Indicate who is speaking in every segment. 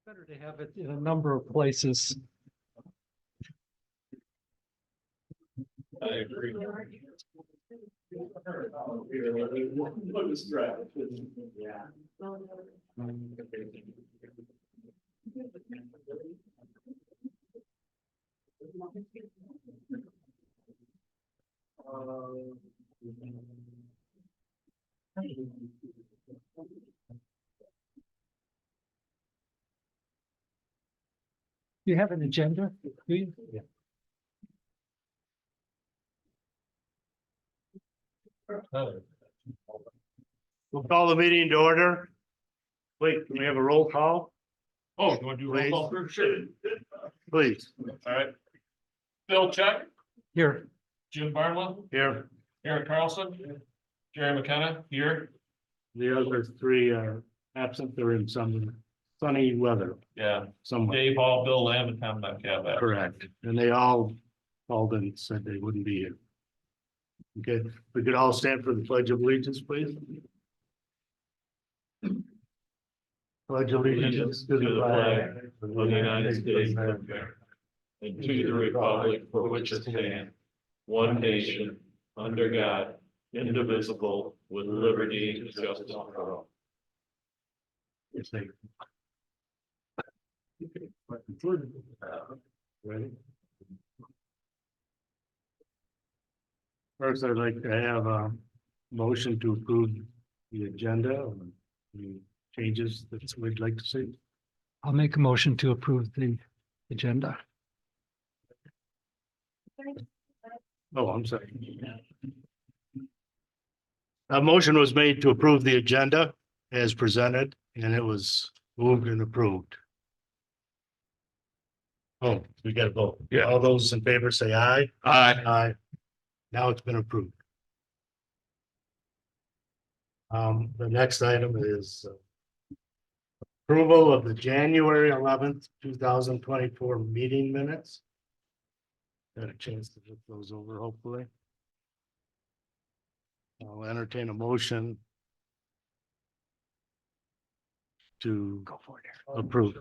Speaker 1: Better to have it in a number of places.
Speaker 2: I agree.
Speaker 1: Do you have an agenda? Do you? Yeah.
Speaker 3: We'll call the meeting to order. Wait, can we have a roll call,
Speaker 2: Oh, you want to do roll call first? Sure.
Speaker 3: please?
Speaker 2: All right. Bill Check,
Speaker 1: Here,
Speaker 2: Jim Barnwell,
Speaker 3: Here,
Speaker 2: Eric Carlson, Jerry McKenna here.
Speaker 3: the other three are absent. They're in some sunny weather
Speaker 2: Yeah,
Speaker 3: somewhere.
Speaker 2: Dave Hall, Bill Lamb, and Tom Metcalf.
Speaker 3: Correct. And they all called and said they wouldn't be here. Okay, we could all stand for the Pledge of Allegiance, please. Pledge allegiance to the flag
Speaker 2: of the United States of America, and to the republic for which it stands, one nation, under God, indivisible, with liberty and justice for all.
Speaker 3: Yes, thank you. Ready? First, I'd like to have a motion to approve the agenda or any changes that we'd like to see.
Speaker 1: I'll make a motion to approve the agenda.
Speaker 3: Oh, I'm sorry. A motion was made to approve the agenda as presented, and it was moved and approved. Oh, we got to vote.
Speaker 2: Yeah.
Speaker 3: All those in favor say aye.
Speaker 2: Aye.
Speaker 3: Aye. Now it's been approved. The next item is approval of the January 11th, 2024 meeting minutes. Got a chance to look those over, hopefully. I'll entertain a motion to
Speaker 1: Go for it.
Speaker 3: approve.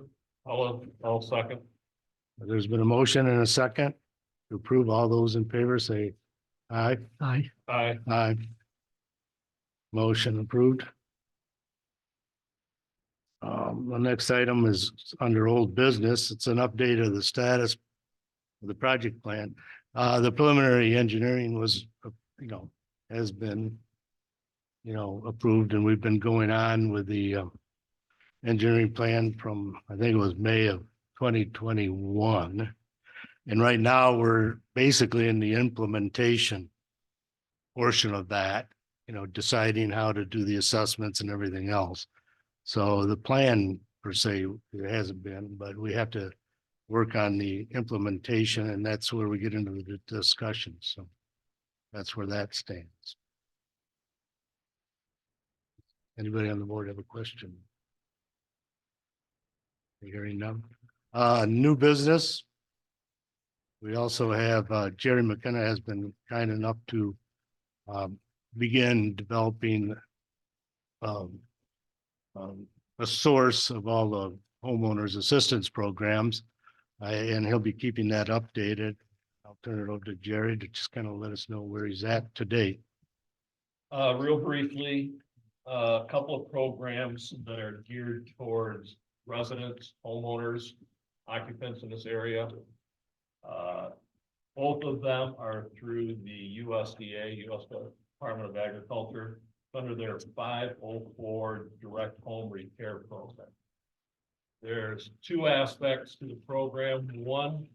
Speaker 2: I'll second.
Speaker 3: There's been a motion and a second to approve. All those in favor say aye.
Speaker 1: Aye.
Speaker 2: Aye.
Speaker 3: Aye. Motion approved. The next item is under old business. It's an update of the status of the project plan. The preliminary engineering was, has been, approved, and we've been going on with the engineering plan from, I think it was May of 2021. And right now we're basically in the implementation portion of that, deciding how to do the assessments and everything else. So the plan per se, it hasn't been, but we have to work on the implementation, and that's where we get into the discussion. So that's where that stands. Anybody on the board have a question? Hearing none. New business. We also have Jerry McKenna has been kind enough to begin developing a source of all the homeowners assistance programs, and he'll be keeping that updated. I'll turn it over to Jerry to just kind of let us know where he's at today.
Speaker 2: Real briefly, a couple of programs that are geared towards residents, homeowners, occupants in this area. Both of them are through the USDA, U.S. Department of Agriculture, under their 504 direct home repair program. There's two aspects to the program. One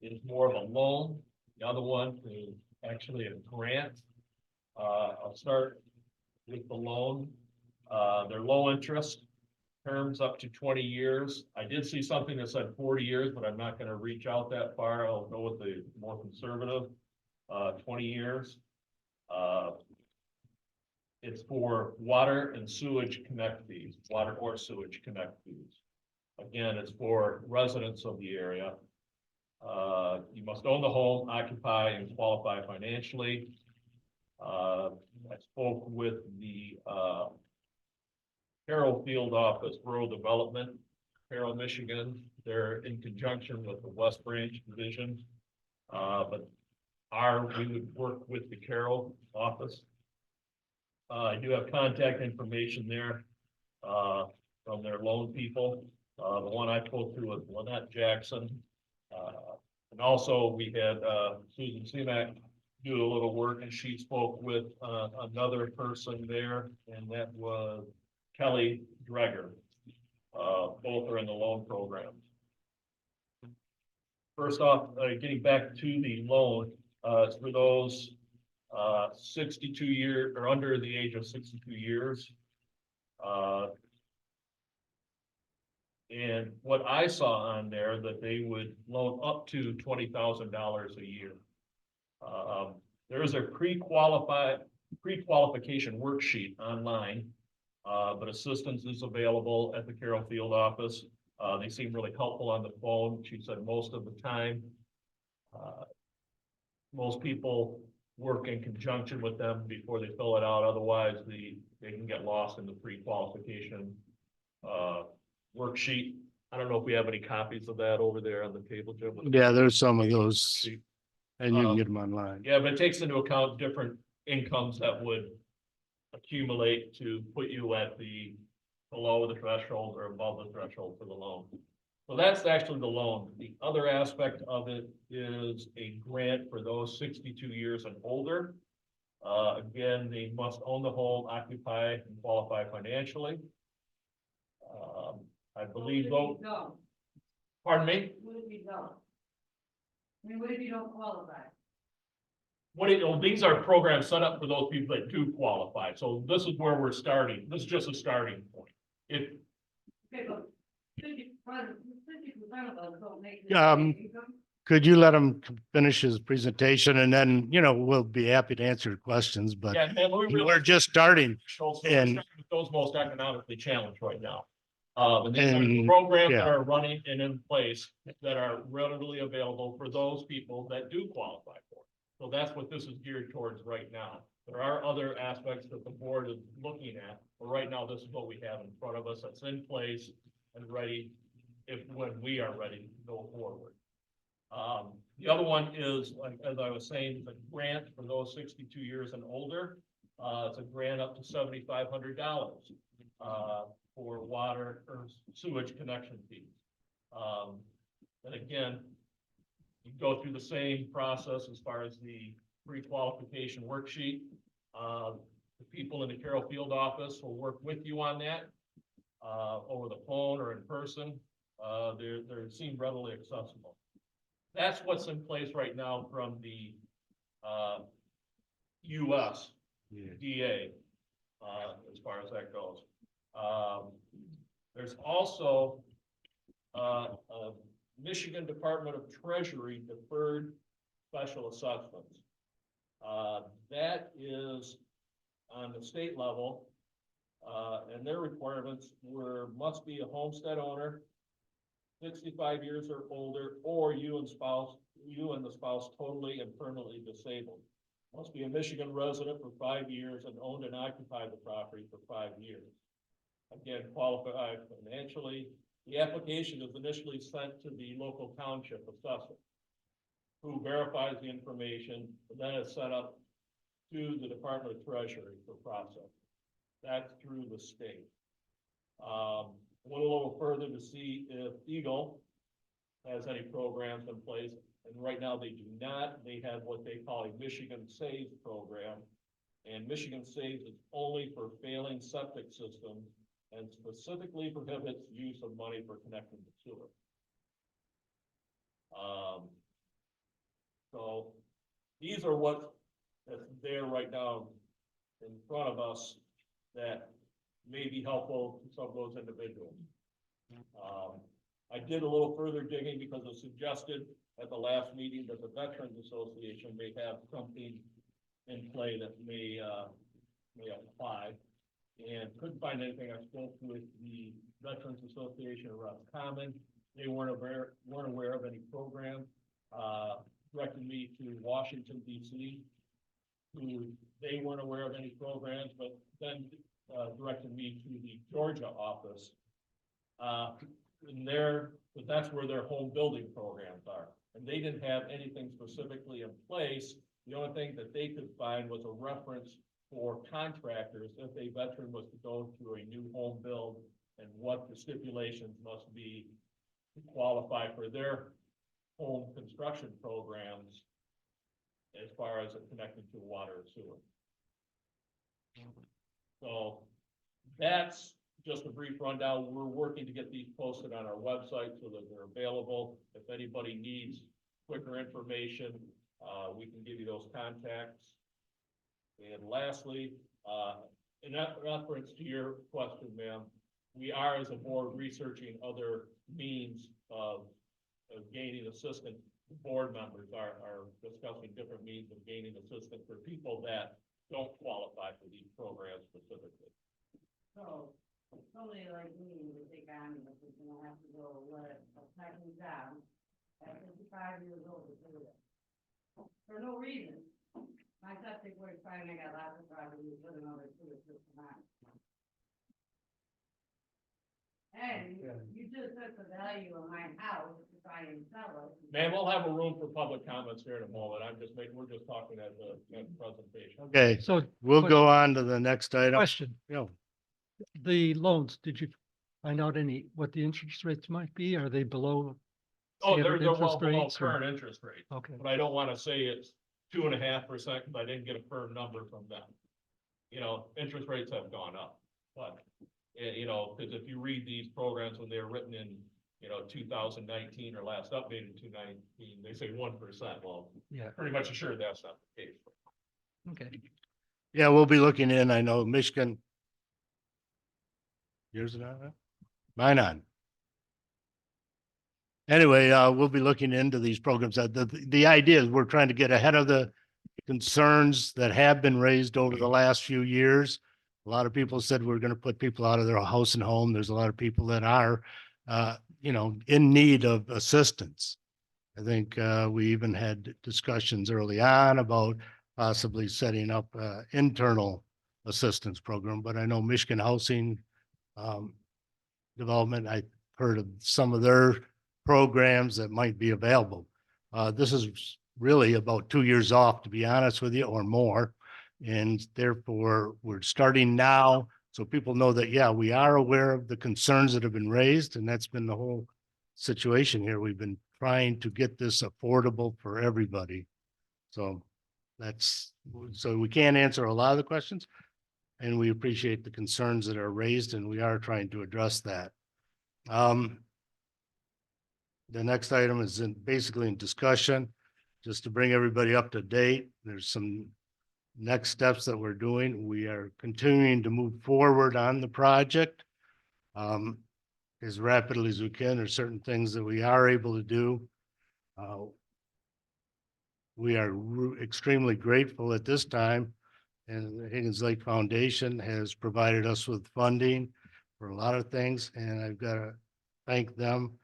Speaker 2: is more of a loan. The other one is actually a grant. I'll start with the loan. They're low interest, terms up to 20 years. I did see something that said 40 years, but I'm not going to reach out that far. I'll go with the more conservative 20 years. It's for water and sewage connect fees, water or sewage connect fees. Again, it's for residents of the area. You must own the home, occupy, and qualify financially. I spoke with the Carroll Field Office, Rural Development, Carroll, Michigan. They're in conjunction with the West Branch Division. But we would work with the Carroll office. I do have contact information there, from their loan people. The one I spoke to was Lynette Jackson. And also we had, Susan Seamack do a little work, and she spoke with, another person there, and that was Kelly Dreger. Both are in the loan program. First off, getting back to the loan, it's for those 62 years or under the age of 62 years. And what I saw on there, that they would loan up to $20,000 a year. There is a pre-qualification worksheet online, but assistance is available at the Carroll Field office. They seem really helpful on the phone. She said most of the time, most people work in conjunction with them before they fill it out. Otherwise, they can get lost in the pre-qualification worksheet. I don't know if we have any copies of that over there on the table, Jim.
Speaker 3: Yeah, there's some of those, and you can get them online.
Speaker 2: Yeah, but it takes into account different incomes that would accumulate to put you at the below the threshold or above the threshold for the loan. So that's actually the loan. The other aspect of it is a grant for those 62 years and older. Again, they must own the home, occupy and qualify financially. I believe though. Pardon me?
Speaker 4: What if you don't? I mean, what if you don't qualify?
Speaker 2: These are programs set up for those people that do qualify. So this is where we're starting. This is just a starting point. If
Speaker 4: Okay, but 50% of those don't make. income.
Speaker 3: Could you let him finish his presentation, and then, we'll be happy to answer questions, but
Speaker 2: yeah, and
Speaker 3: we're just starting.
Speaker 2: So we're
Speaker 3: and-
Speaker 2: starting with those most economically challenged right now. And these are
Speaker 3: And,
Speaker 2: programs that
Speaker 3: yeah.
Speaker 2: are running and in place that are readily available for those people that do qualify for it. So that's what this is geared towards right now. There are other aspects that the board is looking at, but right now this is what we have in front of us that's in place and ready when we are ready to go forward. The other one is, like, as I was saying, the grant for those 62 years and older. It's a grant up to $7,500 for water or sewage connection fees. And again, you go through the same process as far as the pre-qualification worksheet. The people in the Carroll Field office will work with you on that over the phone or in person. They seem readily accessible. That's what's in place right now from the US DA as far as that goes. There's also a Michigan Department of Treasury deferred special assessments. That is on the state level, and their requirements must be a homestead owner, 65 years or older, or you and the spouse totally and permanently disabled. Must be a Michigan resident for 5 years and owned and occupied the property for 5 years. Again, qualified financially. The application is initially sent to the local township assessor, who verifies the information, and then it's sent up to the Department of Treasury for processing. That's through the state. Went a little further to see if Eagle has any programs in place, and right now they do not. They have what they call a Michigan Saves program, and Michigan Saves is only for failing septic systems and specifically prohibits use of money for connecting the sewer. So these are what that's there right now in front of us that may be helpful to some of those individuals. I did a little further digging because it suggested at the last meeting that the Veterans Association may have something in play that may apply, and couldn't find anything. I spoke with the Veterans Association of Roscommon. They weren't aware of any program. Directed me to Washington, D.C., who they weren't aware of any programs, but then directed me to the Georgia office. And there, but that's where their home building programs are. And they didn't have anything specifically in place. The only thing that they could find was a reference for contractors if a veteran was to go to a new home build and what the stipulations must be to qualify for their home construction programs as far as it connected to water and sewer. So that's just a brief rundown. We're working to get these posted on our website so that they're available. If anybody needs quicker information, we can give you those contacts. And lastly, in reference to your question, ma'am, we are as a board researching other means of gaining assistance. Board members are discussing different means of gaining assistance for people that don't qualify for these programs specifically.
Speaker 4: So, somebody like me would think I'm gonna have to go let a second job at 55 years old to do it. For no reason. My septic works fine, I got lots of property, put another sewer system on. And you just took the value of my house to try and sell it.
Speaker 2: Ma'am, we'll have a room for public comments here in a moment. We're just talking as a presentation.
Speaker 3: Okay,
Speaker 1: So
Speaker 3: we'll go on to the next item.
Speaker 1: question,
Speaker 3: You know,
Speaker 1: the loans, did you find out what the interest rates might be? Are they below?
Speaker 2: Oh, they're
Speaker 1: standard
Speaker 2: well
Speaker 1: interest
Speaker 2: below
Speaker 1: rates or-
Speaker 2: current interest rate,
Speaker 1: Okay,
Speaker 2: but I don't want to say it's 2.5% because I didn't get a firm number from them. You know, interest rates have gone up, but, you know, because if you read these programs when they were written in, 2019 or last updated 2019, they say 1%. Well,
Speaker 1: yeah,
Speaker 2: pretty much assured that's not the case.
Speaker 1: okay.
Speaker 3: yeah, we'll be looking in, I know Michigan. Yours and on? Mine on. Anyway, we'll be looking into these programs. The idea is we're trying to get ahead of the concerns that have been raised over the last few years. A lot of people said we're going to put people out of their house and home. There's a lot of people that are, in need of assistance. I think we even had discussions early on about possibly setting up internal assistance program, but I know Michigan Housing Development, I heard of some of their programs that might be available. This is really about 2 years off, to be honest with you, or more. And therefore, we're starting now, so people know that, yeah, we are aware of the concerns that have been raised, and that's been the whole situation here. We've been trying to get this affordable for everybody. So so we can't answer a lot of the questions, and we appreciate the concerns that are raised, and we are trying to address that. The next item is basically in discussion, just to bring everybody up to date. There's some next steps that we're doing. We are continuing to move forward on the project as rapidly as we can. There's certain things that we are able to do. We are extremely grateful at this time, and the Higgins Lake Foundation has provided us with funding for a lot of things, and I've got to thank them.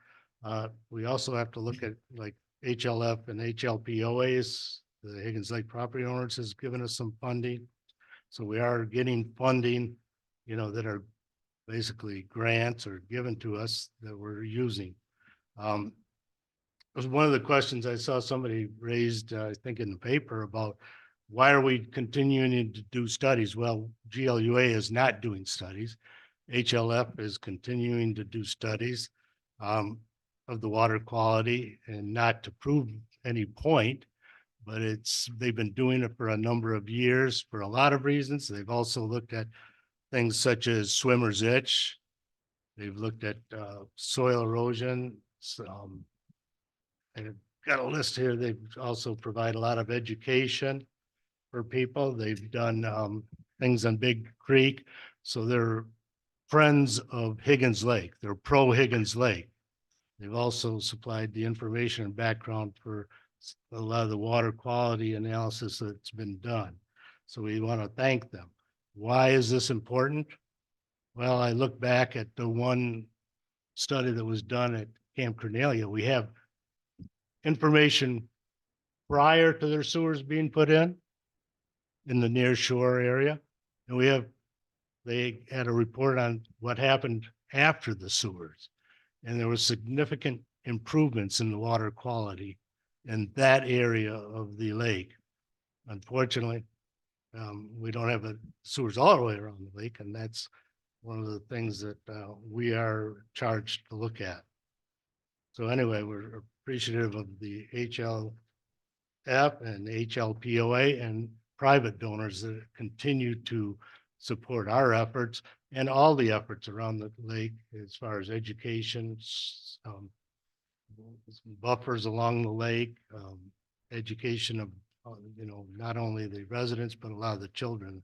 Speaker 3: We also have to look at like HLF and HLPOAs. The Higgins Lake Property Owners has given us some funding. So we are getting funding, that are basically grants or given to us that we're using. It was one of the questions I saw somebody raised, I think in the paper, about why are we continuing to do studies? Well, GLUA is not doing studies. HLF is continuing to do studies of the water quality, and not to prove any point, but they've been doing it for a number of years for a lot of reasons. They've also looked at things such as swimmer's itch. They've looked at soil erosion. I've got a list here. They also provide a lot of education for people. They've done things on Big Creek. So they're friends of Higgins Lake. They're pro Higgins Lake. They've also supplied the information and background for a lot of the water quality analysis that's been done. So we want to thank them. Why is this important? Well, I look back at the one study that was done at Camp Cornelia. We have information prior to their sewers being put in the near shore area. And we have they had a report on what happened after the sewers. And there was significant improvements in the water quality in that area of the lake. Unfortunately, we don't have sewers all the way around the lake, and that's one of the things that we are charged to look at. So anyway, we're appreciative of the HLF and HLPOA and private donors that continue to support our efforts and all the efforts around the lake as far as education, buffers along the lake, education of, not only the residents, but a lot of the children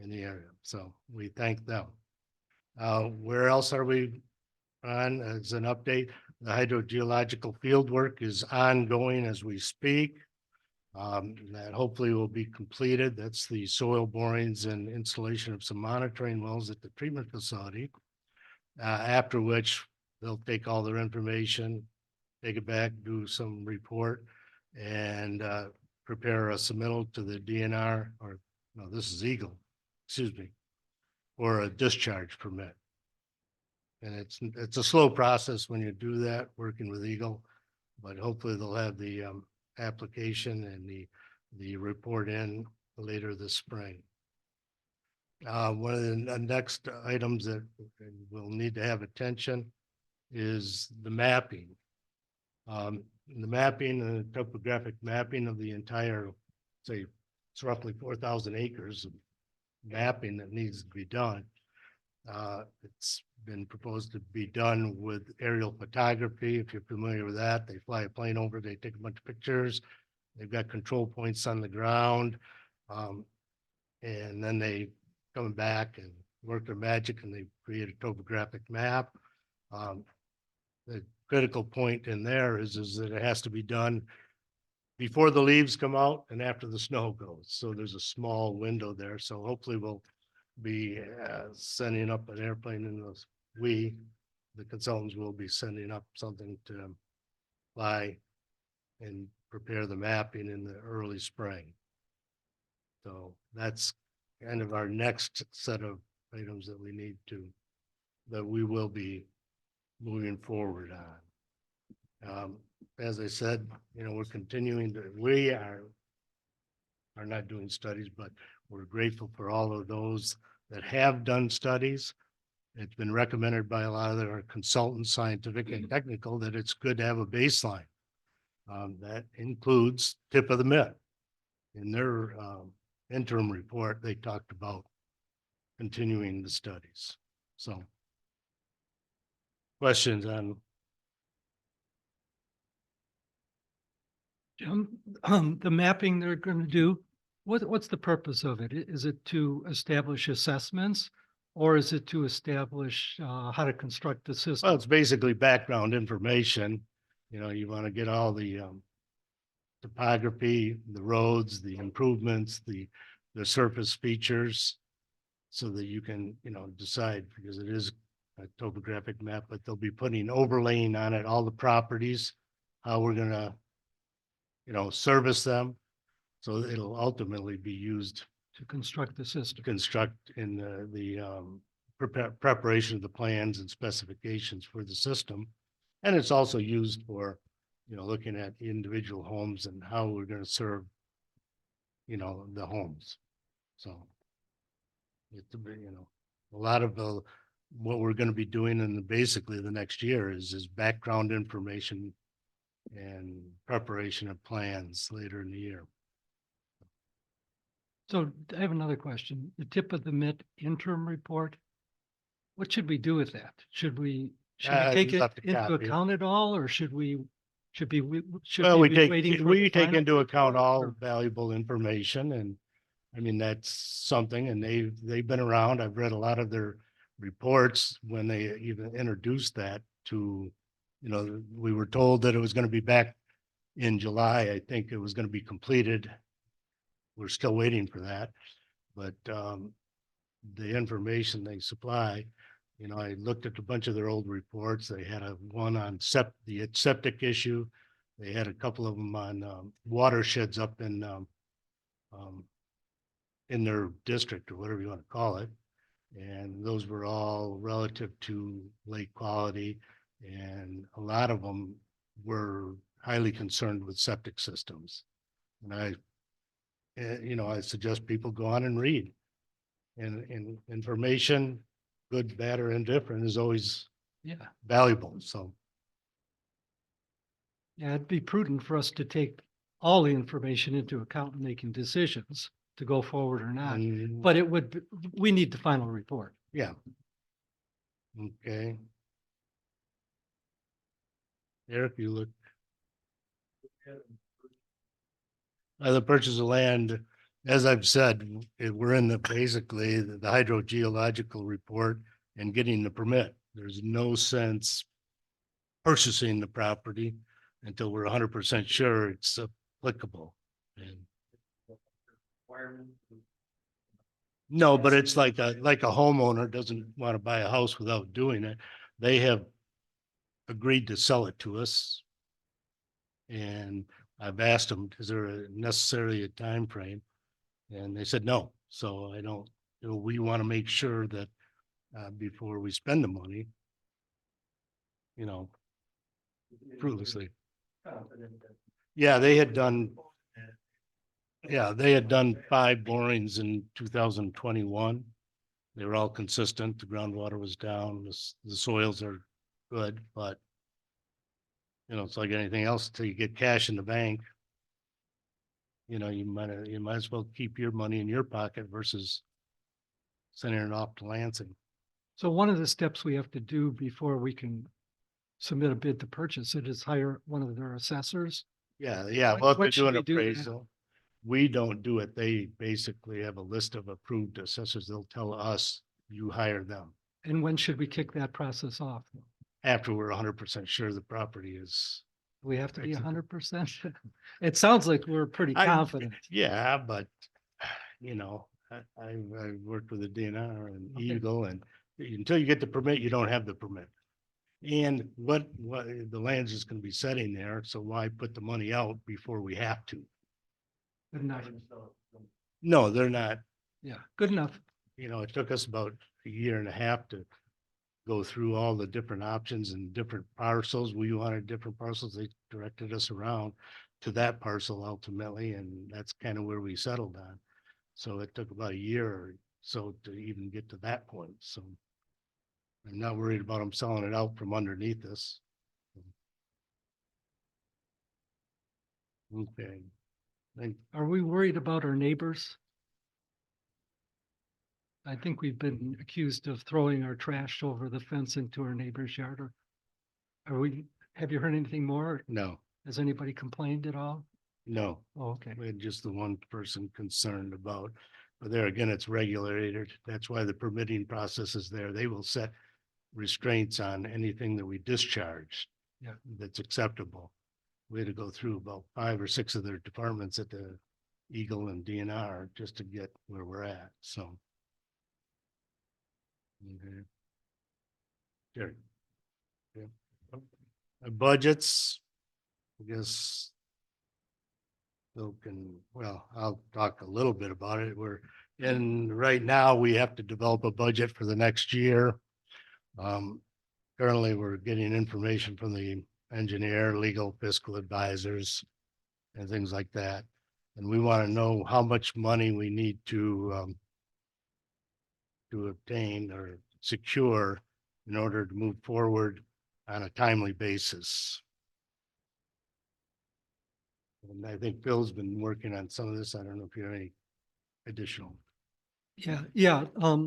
Speaker 3: in the area. So we thank them. Where else are we on as an update? The hydrogeological field work is ongoing as we speak. That hopefully will be completed. That's the soil borings and installation of some monitoring wells at the treatment facility. After which they'll take all their information, take it back, do some report, and prepare a submittal to the DNR, or no, this is Eagle, excuse me, for a discharge permit. And it's a slow process when you do that, working with Eagle, but hopefully they'll have the application and the report in later this spring. One of the next items that will need to have attention is the mapping. The mapping and topographic mapping of the entire, say, it's roughly 4,000 acres of mapping that needs to be done. It's been proposed to be done with aerial photography. If you're familiar with that, they fly a plane over, they take a bunch of pictures. They've got control points on the ground. And then they come back and work their magic and they create a topographic map. The critical point in there is that it has to be done before the leaves come out and after the snow goes. So there's a small window there. So hopefully we'll be sending up an airplane in those. The consultants will be sending up something to fly and prepare the mapping in the early spring. So that's kind of our next set of items that that we will be moving forward on. As I said, we're continuing we are not doing studies, but we're grateful for all of those that have done studies. It's been recommended by a lot of our consultants, scientific and technical, that it's good to have a baseline. That includes tip of the mitt. In their interim report, they talked about continuing the studies. So questions on?
Speaker 1: Jim, the mapping they're going to do, what's the purpose of it? Is it to establish assessments, or is it to establish how to construct the
Speaker 3: Well,
Speaker 1: system?
Speaker 3: it's basically background information. You want to get all the topography, the roads, the improvements, the surface features, so that you can, decide, because it is a topographic map, but they'll be putting overlaying on it all the properties, how we're gonna, service them. So it'll ultimately be used
Speaker 1: To construct the
Speaker 3: to
Speaker 1: system.
Speaker 3: construct in the preparation of the plans and specifications for the system. And it's also used for, looking at individual homes and how we're going to serve, the homes. So it's, a lot of what we're going to be doing in basically the next year is background information and preparation of plans later in the year.
Speaker 1: So I have another question. The tip of the mitt interim report. What should we do with that? Should we take
Speaker 3: just
Speaker 1: it
Speaker 3: have to
Speaker 1: into
Speaker 3: copy it.
Speaker 1: account at all, or should we be
Speaker 3: Well, we
Speaker 1: be waiting for
Speaker 3: we
Speaker 1: the
Speaker 3: take
Speaker 1: final
Speaker 3: into account
Speaker 1: report,
Speaker 3: all
Speaker 1: or-
Speaker 3: valuable information, and I mean, that's something, and they've been around. I've read a lot of their reports when they even introduced that to, we were told that it was going to be back in July. I think it was going to be completed. We're still waiting for that, but the information they supply, I looked at a bunch of their old reports. They had one on the septic issue. They had a couple of them on watersheds up in their district, or whatever you want to call it. And those were all relative to lake quality. And a lot of them were highly concerned with septic systems. And I suggest people go on and read. And information, good, bad, or indifferent, is always
Speaker 1: Yeah.
Speaker 3: valuable. So,
Speaker 1: Yeah, it'd be prudent for us to take all the information into account in making decisions to go forward or not.
Speaker 3: and
Speaker 1: But we need the final report.
Speaker 3: yeah. Okay. Eric, you look. The purchase of land, as I've said, we're in basically the hydrogeological report and getting the permit. There's no sense purchasing the property until we're 100% sure it's applicable. And no, but it's like a homeowner doesn't want to buy a house without doing it. They have agreed to sell it to us. And I've asked them, is there necessarily a time frame? And they said no. So I don't, we want to make sure that before we spend the money, fruitlessly. Yeah, they had done 5 borings in 2021. They were all consistent. The groundwater was down, the soils are good, but it's like anything else, till you get cash in the bank. You might as well keep your money in your pocket versus sending it off to Lansing.
Speaker 1: So one of the steps we have to do before we can submit a bid to purchase it is hire one of their assessors.
Speaker 3: Yeah.
Speaker 1: When-
Speaker 3: Well, if
Speaker 1: when
Speaker 3: they
Speaker 1: should
Speaker 3: do an
Speaker 1: we do that?
Speaker 3: appraisal, we don't do it. They basically have a list of approved assessors. They'll tell us, you hire them
Speaker 1: And when should we kick that process off?
Speaker 3: after we're 100% sure the property is.
Speaker 1: We have to be
Speaker 3: Excellent.
Speaker 1: 100%. It sounds like we're pretty confident.
Speaker 3: Yeah, but I worked with the DNR and
Speaker 1: Okay.
Speaker 3: Eagle, and until you get the permit, you don't have the permit. And what the land's just gonna be sitting there, so why put the money out before we have to?
Speaker 1: Good enough.
Speaker 3: No, they're not.
Speaker 1: Yeah, good enough.
Speaker 3: It took us about a year and a half to go through all the different options and different parcels. We wanted different parcels. They directed us around to that parcel ultimately, and that's kind of where we settled on. So it took about a year or so to even get to that point. So I'm not worried about them selling it out from underneath us. Okay.
Speaker 1: Are we worried about our neighbors? I think we've been accused of throwing our trash over the fence into our neighbor's yard. Have you heard anything more?
Speaker 3: No,
Speaker 1: Has anybody complained at all?
Speaker 3: no,
Speaker 1: Oh, okay.
Speaker 3: we had just the one person concerned about, but there again, it's regulated. That's why the permitting process is there. They will set restraints on anything that we discharge.
Speaker 1: Yeah.
Speaker 3: That's acceptable. We had to go through about 5 or 6 of their departments at the Eagle and DNR just to get where we're at, so. Okay. Jerry. Yeah. Budgets, I guess. I'll talk a little bit about it. Right now, we have to develop a budget for the next year. Currently, we're getting information from the engineer, legal, fiscal advisors, and things like that. And we want to know how much money we need to obtain or secure in order to move forward on a timely basis. And I think Phil's been working on some of this. I don't know if you have any additional.
Speaker 1: Yeah. A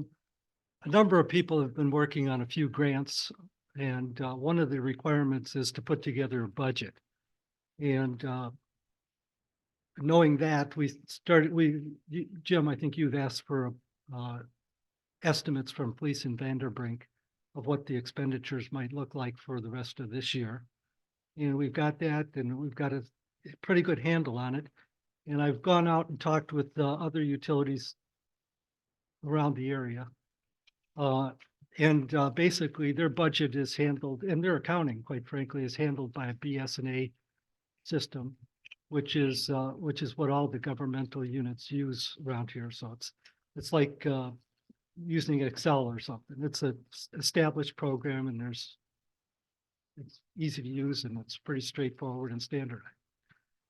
Speaker 1: number of people have been working on a few grants, and one of the requirements is to put together a budget. And knowing that, Jim, I think you've asked for estimates from Fleece and Vanderbrink of what the expenditures might look like for the rest of this year. And we've got that, and we've got a pretty good handle on it. And I've gone out and talked with other utilities around the area. Basically their budget is handled, and their accounting, quite frankly, is handled by a BS&A system, which is what all the governmental units use around here. So it's like using Excel or something. It's a established program and it's easy to use and it's pretty straightforward and standard.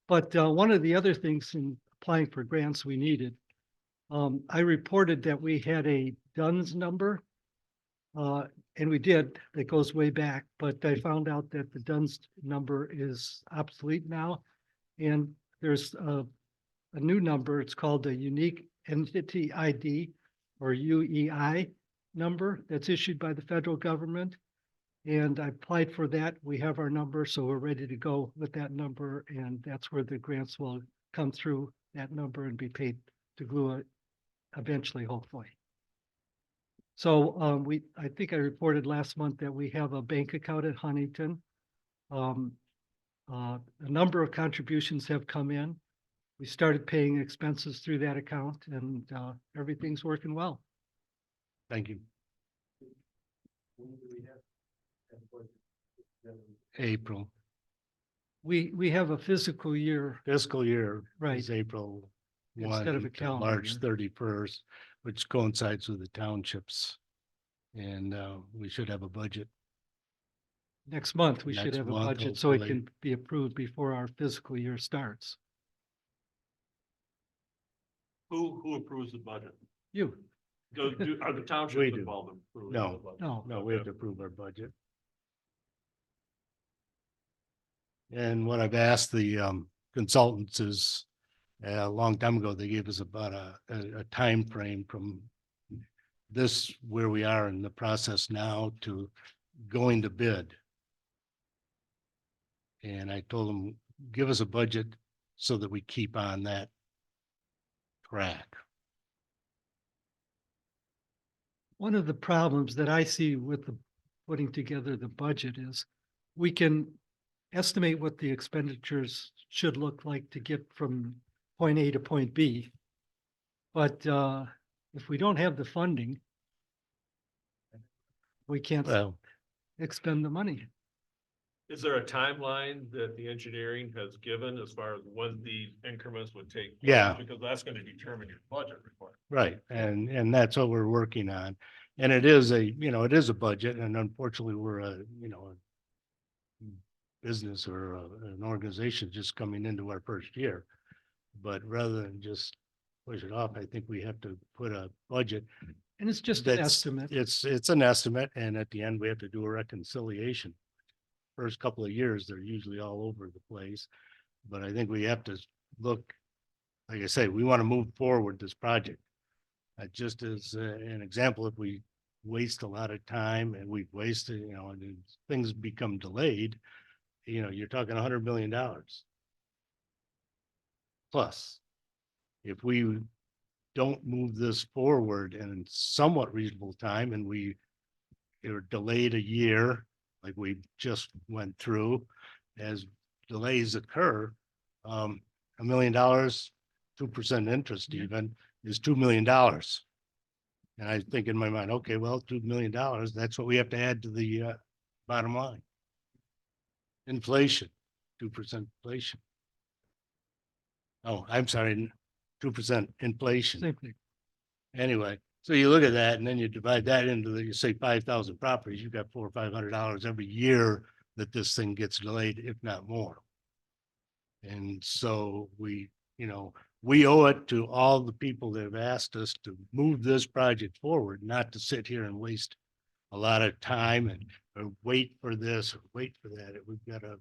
Speaker 1: But one of the other things in applying for grants we needed, I reported that we had a DUNS number. And we did, that goes way back, but I found out that the DUNS number is obsolete now. And there's a new number, it's called a Unique Entity ID or UEI number that's issued by the federal government. And I applied for that. We have our number, so we're ready to go with that number. And that's where the grants will come through that number and be paid to GLUA eventually, hopefully. So I think I reported last month that we have a bank account at Huntington. A number of contributions have come in. We started paying expenses through that account and everything's working well.
Speaker 3: Thank you. April,
Speaker 1: We have a fiscal year,
Speaker 3: fiscal year
Speaker 1: Right.
Speaker 3: is April
Speaker 1: Instead
Speaker 3: 1
Speaker 1: of a
Speaker 3: to
Speaker 1: calendar
Speaker 3: March
Speaker 1: year.
Speaker 3: 31st, which coincides with the townships. And we should have a budget.
Speaker 1: next month, we should
Speaker 3: Next
Speaker 1: have a
Speaker 3: month,
Speaker 1: budget so it
Speaker 3: hopefully.
Speaker 1: can be approved before our fiscal year starts.
Speaker 2: Who approves the budget?
Speaker 1: You,
Speaker 2: Are the
Speaker 3: We
Speaker 2: townships
Speaker 3: do.
Speaker 2: involved in approving?
Speaker 3: No.
Speaker 2: the budget?
Speaker 1: no,
Speaker 3: No, we have to approve our budget. And what I've asked the consultants is, a long time ago, they gave us about a time frame from this, where we are in the process now, to going to bid. And I told them, give us a budget so that we keep on that track.
Speaker 1: one of the problems that I see with the putting together the budget is we can estimate what the expenditures should look like to get from point A to point B. But if we don't have the funding, we can't
Speaker 3: Well,
Speaker 1: expend the money.
Speaker 2: Is there a timeline that the engineering has given as far as when these increments would take? place?
Speaker 3: Yeah.
Speaker 2: Because that's gonna determine your budget requirement.
Speaker 3: right, and that's what we're working on. And it is it is a budget, and unfortunately, we're a business or an organization just coming into our first year. But rather than just push it off, I think we have to put a budget.
Speaker 1: And it's just an
Speaker 3: that's-
Speaker 1: estimate.
Speaker 3: It's an estimate, and at the end, we have to do a reconciliation. First couple of years, they're usually all over the place, but I think we have to look, like I say, we want to move forward this project. Just as an example, if we waste a lot of time and we've wasted, and then things become delayed, you're talking $100 million. Plus, if we don't move this forward in somewhat reasonable time and we are delayed a year, like we just went through, as delays occur, $1 million, 2% interest
Speaker 1: Yeah.
Speaker 3: even is $2 million. And I think in my mind, okay, well, $2 million, that's what we have to add to the bottom line. Inflation, 2% inflation. Oh, I'm sorry, 2% inflation.
Speaker 1: Same thing.
Speaker 3: Anyway, so you look at that and then you divide that into you say 5,000 properties, you've got $400 or $500 every year that this thing gets delayed, if not more. And so we owe it to all the people that have asked us to move this project forward, not to sit here and waste a lot of time and or wait for this or wait for that. We've got to,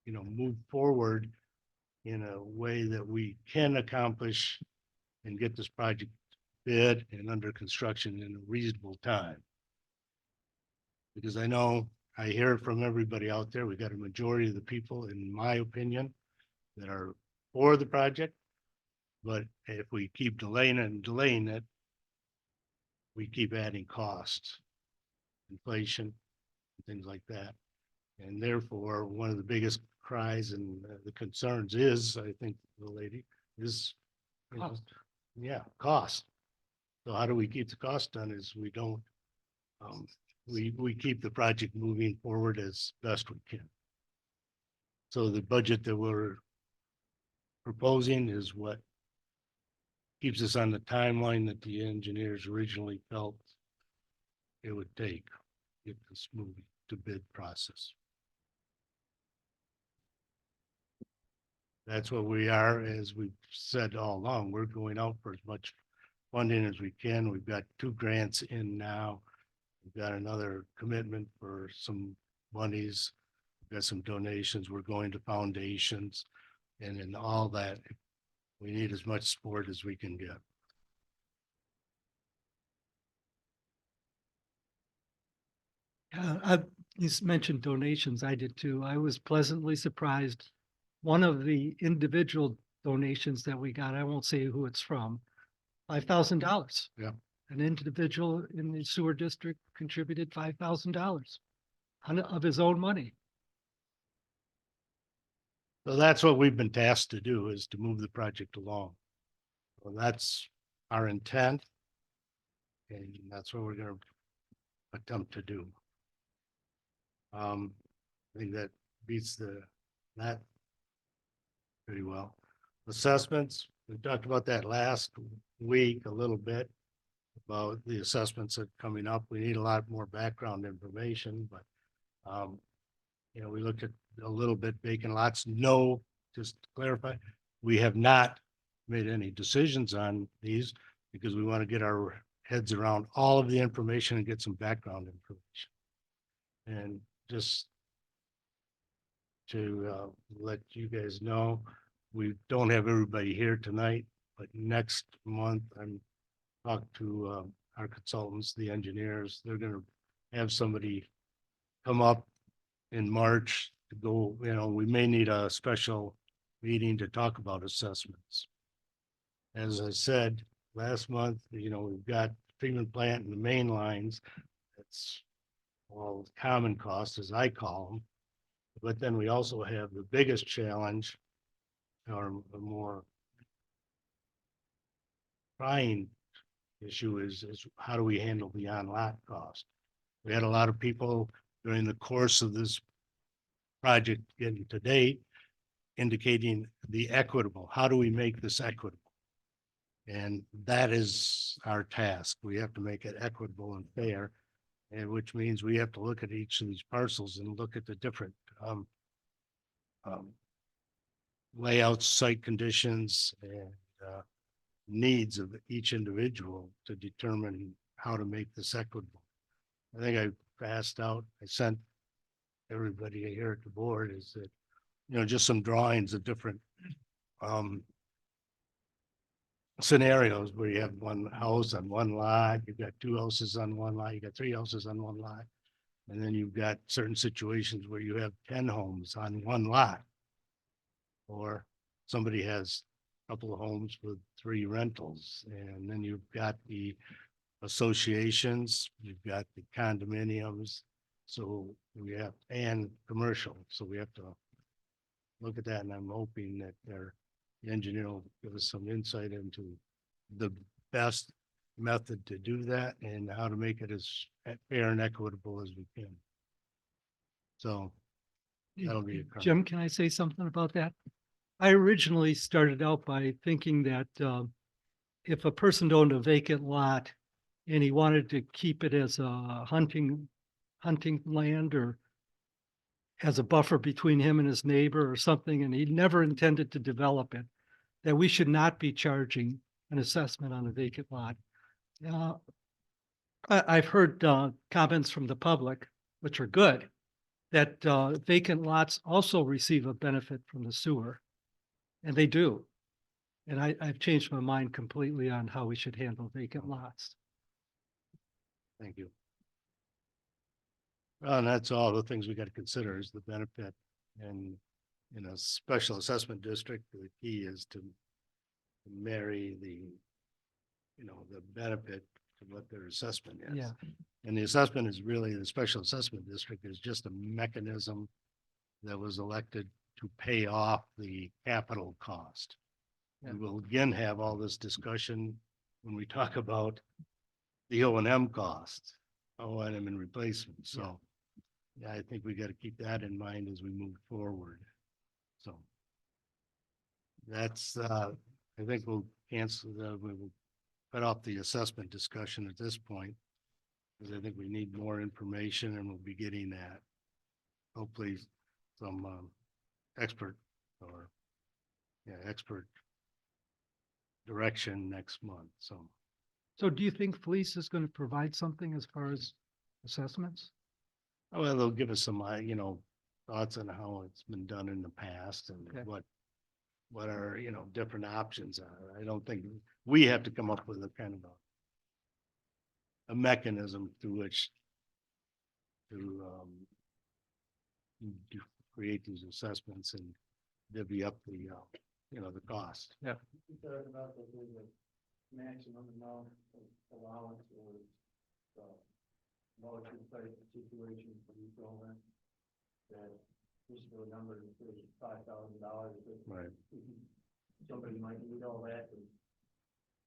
Speaker 3: move forward in a way that we can accomplish and get this project bid and under construction in a reasonable time. Because I know, I hear it from everybody out there, we got a majority of the people, in my opinion, that are for the project. But if we keep delaying it, we keep adding costs, inflation, things like that. And therefore, one of the biggest cries and the concerns is, I think the lady, is
Speaker 1: Cost.
Speaker 3: yeah, cost. So how do we keep the cost down is we don't, we keep the project moving forward as best we can. So the budget that we're proposing is what keeps us on the timeline that the engineers originally felt it would take, get this movie to bid process. That's what we are, as we've said all along, we're going out for as much funding as we can. We've got 2 grants in now. We've got another commitment for some monies. We've got some donations. We're going to foundations. And in all that, we need as much support as we can get.
Speaker 1: You mentioned donations. I did too. I was pleasantly surprised. One of the individual donations that we got, I won't say who it's from, $5,000.
Speaker 3: Yeah.
Speaker 1: An individual in the sewer district contributed $5,000 of his own money.
Speaker 3: So that's what we've been tasked to do, is to move the project along. Well, that's our intent. And that's what we're gonna attempt to do. I think that beats that pretty well. Assessments, we talked about that last week a little bit, about the assessments that are coming up. We need a lot more background information, but we looked at a little bit vacant lots. No, just to clarify, we have not made any decisions on these because we want to get our heads around all of the information and get some background information. And just to let you guys know, we don't have everybody here tonight, but next month I'm talking to our consultants, the engineers. They're gonna have somebody come up in March to go, we may need a special meeting to talk about assessments. As I said, last month, we've got treatment plant and the main lines. That's all common costs, as I call them. But then we also have the biggest challenge, or the more trying issue is how do we handle the on-lot cost? We had a lot of people during the course of this project getting to date indicating the equitable. How do we make this equitable? And that is our task. We have to make it equitable and fair, and which means we have to look at each of these parcels and look at the different layouts, site conditions, and needs of each individual to determine how to make this equitable. I think I sent everybody here at the board is that, just some drawings of different scenarios where you have one house on one lot, you've got 2 houses on one lot, you got 3 houses on one lot. And then you've got certain situations where you have 10 homes on one lot. Or somebody has a couple of homes with 3 rentals, and then you've got the associations, you've got the condominiums. So and commercial, so we have to look at that, and I'm hoping that the engineer will give us some insight into the best method to do that and how to make it as fair and equitable as we can. So that'll be a
Speaker 1: Jim, can I say something about that? I originally started out by thinking that if a person owned a vacant lot and he wanted to keep it as a hunting land or as a buffer between him and his neighbor or something, and he never intended to develop it, that we should not be charging an assessment on a vacant lot. I've heard comments from the public, which are good, that vacant lots also receive a benefit from the sewer, and they do. And I've changed my mind completely on how we should handle vacant lots.
Speaker 3: Thank you. Well, and that's all the things we got to consider is the benefit. And in a special assessment district, the key is to marry the benefit to what their assessment is.
Speaker 1: Yeah.
Speaker 3: And the assessment is really, the special assessment district is just a mechanism that was elected to pay off the capital cost.
Speaker 1: Yeah.
Speaker 3: We will again have all this discussion when we talk about the O&M cost, O&M and replacement. So yeah, I think we got to keep that in mind as we move forward. So that's, I think we'll cancel we will cut off the assessment discussion at this point. Because I think we need more information and we'll be getting that. Hopefully some expert or expert direction next month.
Speaker 1: So do you think Fleece is going to provide something as far as assessments?
Speaker 3: Well, they'll give us some, thoughts on how it's been done in the past and
Speaker 1: Okay.
Speaker 3: what our, different options are. I don't think we have to come up with a kind of a mechanism through which to, create these assessments and divvy up the, the cost.
Speaker 1: Yeah.
Speaker 5: About the maximum amount of allowance or motion type situation for you going that this is the number is $5,000.
Speaker 3: Right.
Speaker 5: Somebody might need all that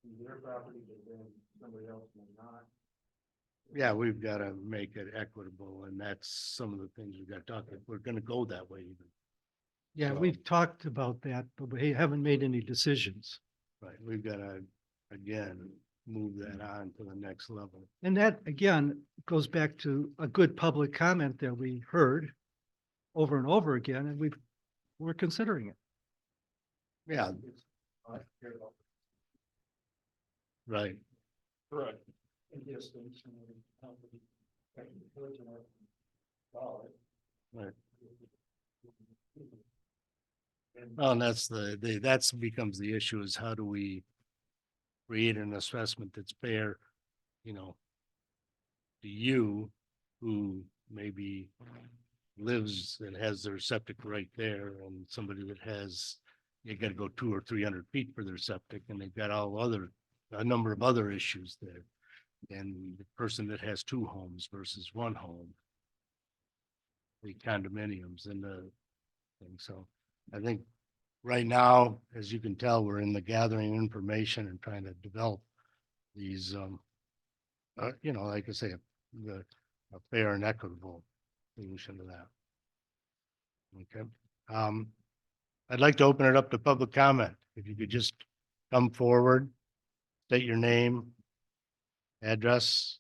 Speaker 5: in their property, but then somebody else may not.
Speaker 3: Yeah, we've got to make it equitable, and that's some of the things we've got to talk about. We're going to go that way even.
Speaker 1: Yeah,
Speaker 3: So-
Speaker 1: we've talked about that, but we haven't made any decisions.
Speaker 3: Right, we've got to, again, move that on to the next level.
Speaker 1: And that, again, goes back to a good public comment that we heard over and over again, and we're considering it.
Speaker 3: Yeah, right.
Speaker 2: Correct.
Speaker 5: In distance and how the person or follow it.
Speaker 3: Right. Well, and that's becomes the issue is how do we create an assessment that's fair, to you who maybe lives and has their septic right there and somebody that has, you gotta go 200 or 300 feet for their septic and they've got a number of other issues there. And the person that has 2 homes versus 1 home. The condominiums and the thing. So I think right now, as you can tell, we're in the gathering information and trying to develop these, like I say, a fair and equitable solution to that. Okay. I'd like to open it up to public comment. If you could just come forward, state your name, address.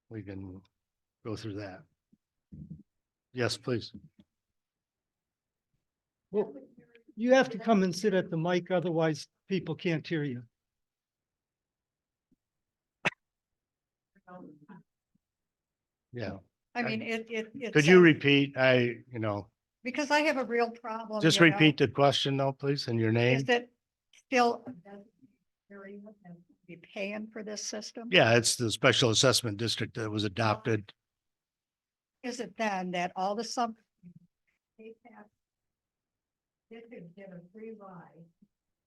Speaker 3: We can go through that. Yes, please.
Speaker 1: Well, you have to come and sit at the mic, otherwise people can't hear you.
Speaker 3: Yeah.
Speaker 6: I mean, it's.
Speaker 3: Could you repeat?
Speaker 6: Because I have a real problem.
Speaker 3: Just
Speaker 6: you know,
Speaker 3: repeat the question though, please, and your name.
Speaker 6: Is that still be paying for this system?
Speaker 3: Yeah, it's the special assessment district that was adopted.
Speaker 6: Is it then that all the sub? They could get a free ride,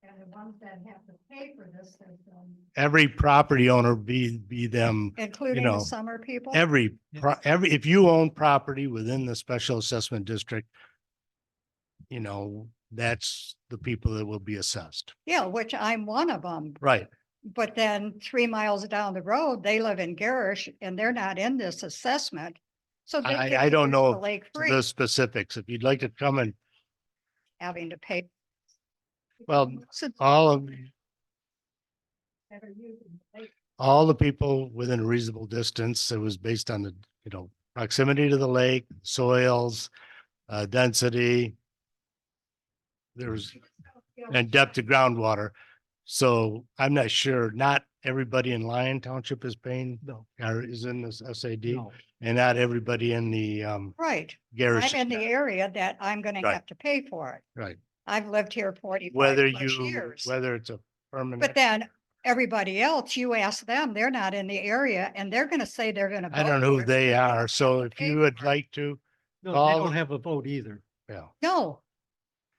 Speaker 6: and the ones that have to pay for this system,
Speaker 3: Every property owner be them,
Speaker 6: including
Speaker 3: know,
Speaker 6: the summer people?
Speaker 3: every, if you own property within the special assessment district, that's the people that will be assessed.
Speaker 6: Yeah, which I'm one of them,
Speaker 3: Right.
Speaker 6: but then 3 miles down the road, they live in Garish and they're not in this assessment. So they get
Speaker 3: I
Speaker 6: to
Speaker 3: don't
Speaker 6: use
Speaker 3: know
Speaker 6: the lake
Speaker 3: the
Speaker 6: free,
Speaker 3: specifics. If you'd like to come and,
Speaker 6: having to pay.
Speaker 3: well,
Speaker 6: So
Speaker 3: all of,
Speaker 6: that are using the lake.
Speaker 3: all the people within a reasonable distance, it was based on the, proximity to the lake, soils, density. There's, and depth of groundwater. So I'm not sure, not everybody in Lyon Township is paying,
Speaker 1: No,
Speaker 3: or is in this SAD,
Speaker 1: no.
Speaker 3: and not everybody in the,
Speaker 6: Right,
Speaker 3: Garrish.
Speaker 6: I'm in the area that I'm gonna
Speaker 3: Right.
Speaker 6: have to pay for it.
Speaker 3: Right,
Speaker 6: I've lived here 45
Speaker 3: whether
Speaker 6: plus
Speaker 3: you,
Speaker 6: years.
Speaker 3: whether it's a permanent,
Speaker 6: But then everybody else, you ask them, they're not in the area and they're gonna say they're gonna.
Speaker 3: I
Speaker 6: vote
Speaker 3: don't know
Speaker 6: for
Speaker 3: who
Speaker 6: it,
Speaker 3: they
Speaker 6: they're gonna
Speaker 3: are, so
Speaker 6: have to
Speaker 3: if
Speaker 6: pay
Speaker 3: you would
Speaker 6: for it.
Speaker 3: like to,
Speaker 1: No, they
Speaker 3: Call-
Speaker 1: don't have a vote either.
Speaker 3: yeah,
Speaker 6: No,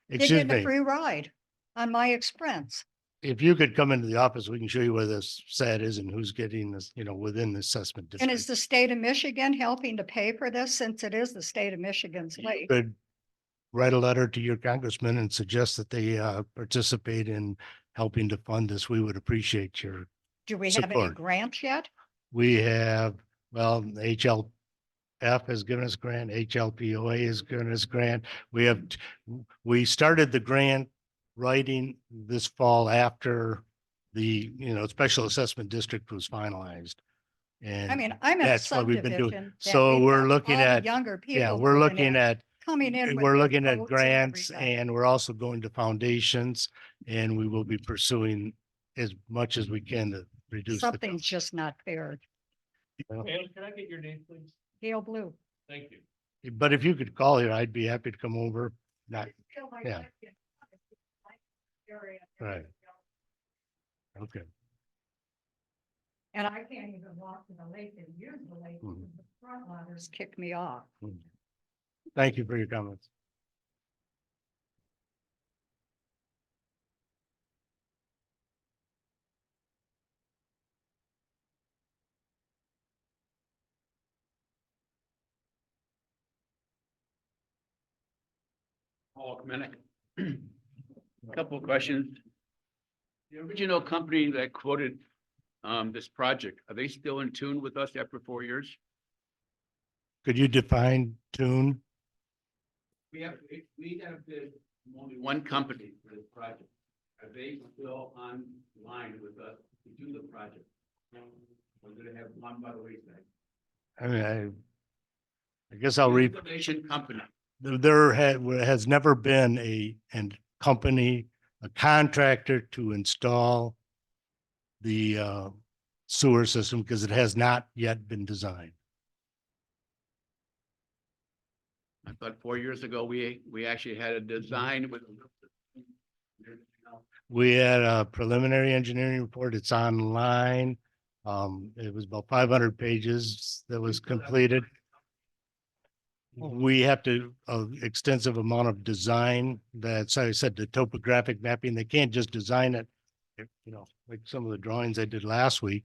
Speaker 6: they're
Speaker 3: excuse
Speaker 6: getting a
Speaker 3: me,
Speaker 6: free ride on my expense.
Speaker 3: if you could come into the office, we can show you where this SAD is and who's getting this, within the assessment
Speaker 6: And is
Speaker 3: district.
Speaker 6: the state of Michigan helping to pay for this since it is the state of Michigan's lake?
Speaker 3: Could write a letter to your congressman and suggest that they participate in helping to fund this. We would appreciate your,
Speaker 6: Do we have any
Speaker 3: support.
Speaker 6: grants yet?
Speaker 3: we have, well, HLF has given us grant, HLPOA has given us grant. We started the grant writing this fall after the, special assessment district was finalized. And
Speaker 6: I mean, I'm in a
Speaker 3: that's what we've been doing.
Speaker 6: subdivision. that
Speaker 3: So
Speaker 6: we've
Speaker 3: we're
Speaker 6: got
Speaker 3: looking
Speaker 6: all the
Speaker 3: at,
Speaker 6: Younger
Speaker 3: yeah,
Speaker 6: people.
Speaker 3: we're
Speaker 6: moving
Speaker 3: looking
Speaker 6: in,
Speaker 3: at,
Speaker 6: Coming in. with
Speaker 3: we're
Speaker 6: their
Speaker 3: looking at
Speaker 6: boats
Speaker 3: grants
Speaker 6: everything.
Speaker 3: and we're also going to foundations. And we will be pursuing as much as we can to reduce. the
Speaker 6: Something's just not fair.
Speaker 3: cost.
Speaker 2: Pam, can I get your name, please?
Speaker 6: Gail Blue.
Speaker 2: Thank you.
Speaker 3: But if you could call here, I'd be happy to come over. Not, yeah. Right. Okay.
Speaker 6: And I can't even walk to the lake and use the lake.
Speaker 3: Mhm.
Speaker 6: because The front ladders kicked me off.
Speaker 3: Thank you for your comments.
Speaker 7: Paul Kmenik. Couple of questions. The original company that quoted this project, are they still in tune with us after 4 years?
Speaker 3: Could you define tune?
Speaker 7: We have bid from only one company for this project. Are they still online with us to do the project? We're gonna have one by the wayside.
Speaker 3: I mean, I guess I'll read.
Speaker 7: Installation company.
Speaker 3: There has never been a company, a contractor to install the sewer system because it has not yet been designed.
Speaker 7: I thought 4 years ago, we actually had a design with.
Speaker 3: We had a preliminary engineering report. It's online. It was about 500 pages that was completed. We have to, extensive amount of design. That's, I said, the topographic mapping. They can't just design it. Like some of the drawings I did last week.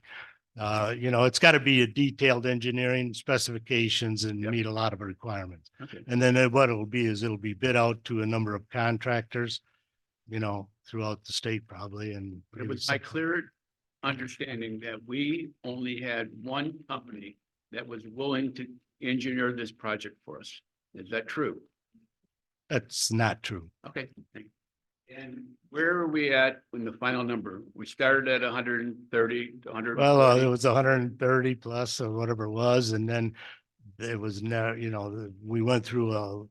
Speaker 3: It's got to be a detailed engineering specifications and
Speaker 7: Yep.
Speaker 3: meet a lot of requirements.
Speaker 7: Okay.
Speaker 3: And then what it'll be is it'll be bid out to a number of contractors, throughout the state probably. And
Speaker 7: It was my clear understanding that we only had one company that was willing to engineer this project for us. Is that true?
Speaker 3: That's not true.
Speaker 7: Okay. Thank you. And where are we at in the final number? We started at 130 to 140.
Speaker 3: Well, it was 130 plus or whatever it was. And then it was now, we went through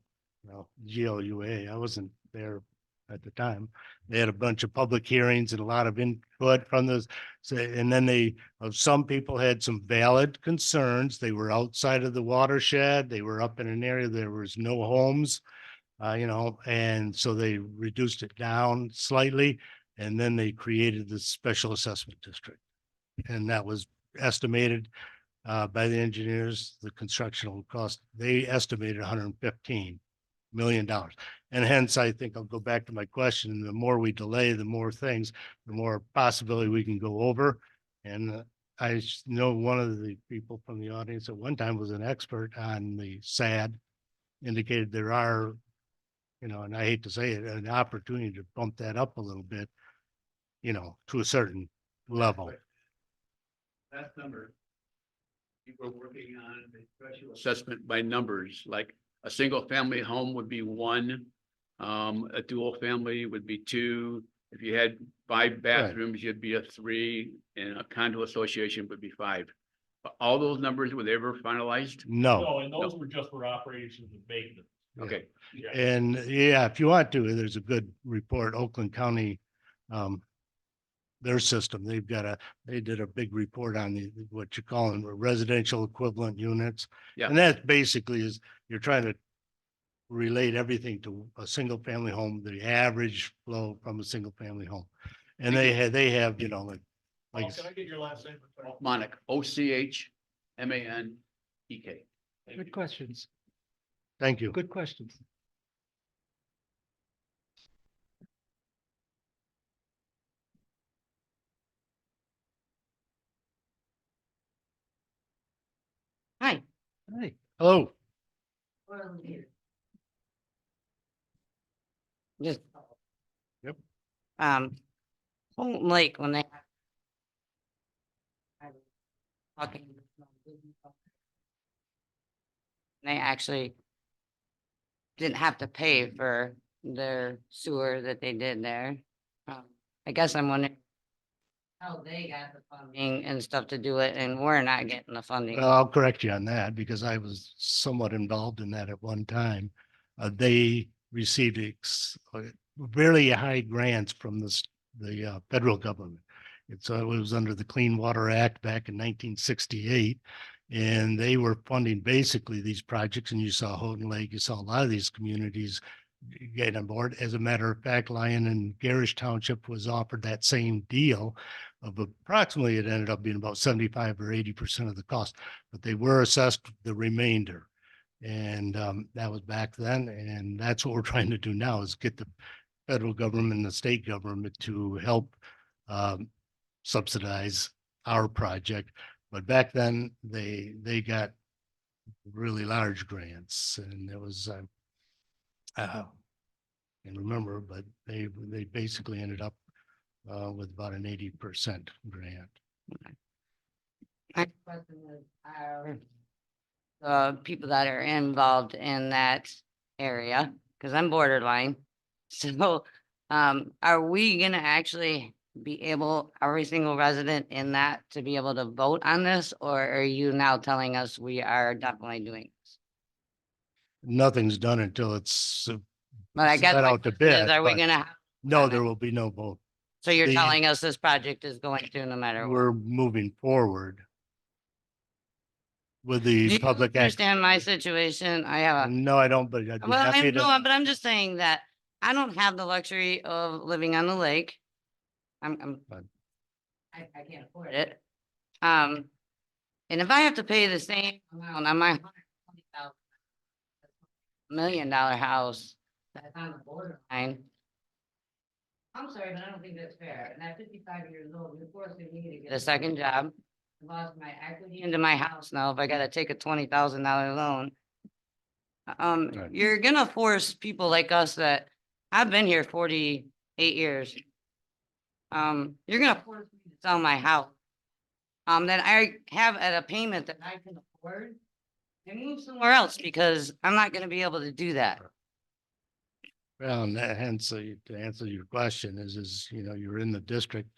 Speaker 3: GLUA. I wasn't there at the time. They had a bunch of public hearings and a lot of input from those. So, and then some people had some valid concerns. They were outside of the watershed. They were up in an area, there was no homes, and so they reduced it down slightly. And then they created the special assessment district. And that was estimated by the engineers, the construction cost, they estimated $115 million. And hence, I think I'll go back to my question. The more we delay, the more things, the more possibility we can go over. And I know one of the people from the audience at one time was an expert on the SAD, indicated there are, and I hate to say it, an opportunity to bump that up a little bit, to a certain level.
Speaker 7: That number. We were working on a special assessment by numbers, like a single family home would be 1. A dual family would be 2. If you had 5 bathrooms, you'd be a 3, and a condo association would be 5. But all those numbers, were they ever finalized?
Speaker 3: No.
Speaker 2: No, and those were just for operations and maintenance.
Speaker 7: Okay.
Speaker 2: Yeah.
Speaker 3: And yeah, if you want to, there's a good report, Oakland County, their system, they did a big report on what you call them residential equivalent units.
Speaker 7: Yeah.
Speaker 3: And that basically is, you're trying to relate everything to a single family home, the average flow from a single family home. And they have,
Speaker 2: Paul, can I get your last name?
Speaker 7: Ochmanek, OCHMANEK.
Speaker 1: Good questions.
Speaker 3: thank you.
Speaker 1: Good questions.
Speaker 6: Hi.
Speaker 1: Hey,
Speaker 3: Hello.
Speaker 8: Just.
Speaker 3: Yep.
Speaker 8: Home Lake, when they. I was talking. They actually. Didn't have to pay for their sewer that they did there. I guess I'm wondering how they got the funding and stuff to do it and we're not getting the funding.
Speaker 3: Well, I'll correct you on that because I was somewhat involved in that at one time. They received very high grants from the federal government. It was under the Clean Water Act back in 1968. And they were funding basically these projects, and you saw Houghton Lake, you saw a lot of these communities get on board. As a matter of fact, Lyon and Garish Township was offered that same deal of approximately, it ended up being about 75 or 80% of the cost, but they were assessed the remainder. And that was back then. And that's what we're trying to do now is get the federal government and the state government to help subsidize our project. But back then they got really large grants, and it was I can't remember, but they basically ended up with about an 80% grant.
Speaker 8: My question is, are the people that are involved in that area, because I'm borderline. So, are we gonna actually be able, every single resident in that to be able to vote on this? Or are you now telling us we are definitely doing this?
Speaker 3: Nothing's done until it's
Speaker 8: But I guess
Speaker 3: set
Speaker 8: my
Speaker 3: out to
Speaker 8: question is,
Speaker 3: bid,
Speaker 8: are we
Speaker 3: but
Speaker 8: gonna, have-
Speaker 3: no, there will be no vote.
Speaker 8: so you're
Speaker 3: the-
Speaker 8: telling us this project is going to no matter what?
Speaker 3: We're moving forward with
Speaker 8: Do
Speaker 3: the
Speaker 8: you
Speaker 3: public act.
Speaker 8: understand my situation? I have a,
Speaker 3: No, I don't, but I'd be
Speaker 8: well, I
Speaker 3: happy
Speaker 8: know,
Speaker 3: to.
Speaker 8: but I'm just saying that I don't have the luxury of living on the lake. I'm,
Speaker 3: Fine.
Speaker 8: I can't afford it. And if I have to pay the same amount on my $120,000 house that's on the borderline. I'm sorry, but I don't think that's fair. And at 55 years old, you're forcing me to get a second job. I lost my equity into my house now. If I gotta take a $20,000 loan.
Speaker 3: Right.
Speaker 8: You're gonna force people like us that, I've been here 48 years. You're gonna force me to sell my house. That I have at a payment that I can afford and move somewhere else because I'm not gonna be able to do that.
Speaker 3: Well, and hence, to answer your question is, you're in the district.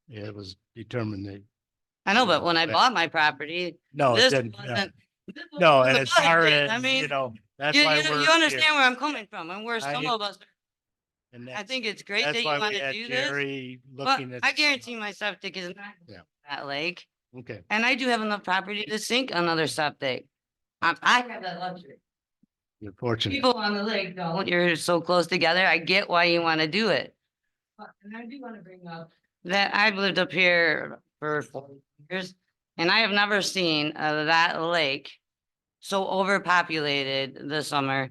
Speaker 3: It was determined that,
Speaker 8: I know, but when I
Speaker 3: Yeah.
Speaker 8: bought my property,
Speaker 3: no, it
Speaker 8: this
Speaker 3: didn't.
Speaker 8: wasn't. this
Speaker 3: No,
Speaker 8: wasn't
Speaker 3: and
Speaker 8: the
Speaker 3: as far
Speaker 8: budget. I
Speaker 3: as,
Speaker 8: mean,
Speaker 3: that's
Speaker 8: you,
Speaker 3: why
Speaker 8: you,
Speaker 3: we're
Speaker 8: you
Speaker 3: here.
Speaker 8: understand where I'm coming from and where some
Speaker 3: I-
Speaker 8: of us,
Speaker 3: And
Speaker 8: I
Speaker 3: that's-
Speaker 8: think it's great
Speaker 3: that's
Speaker 8: that you
Speaker 3: why we
Speaker 8: wanna
Speaker 3: had
Speaker 8: do this.
Speaker 3: Jerry
Speaker 8: But
Speaker 3: looking at.
Speaker 8: I guarantee my septic is not
Speaker 3: Yeah.
Speaker 8: that lake.
Speaker 3: Okay,
Speaker 8: And I do have enough property to sink another septic. I have that luxury.
Speaker 3: you're fortunate.
Speaker 8: People on the lake don't, you're so close together. I get why you wanna do it. But, and I do wanna bring up that I've lived up here for 40 years. And I have never seen that lake so overpopulated this summer.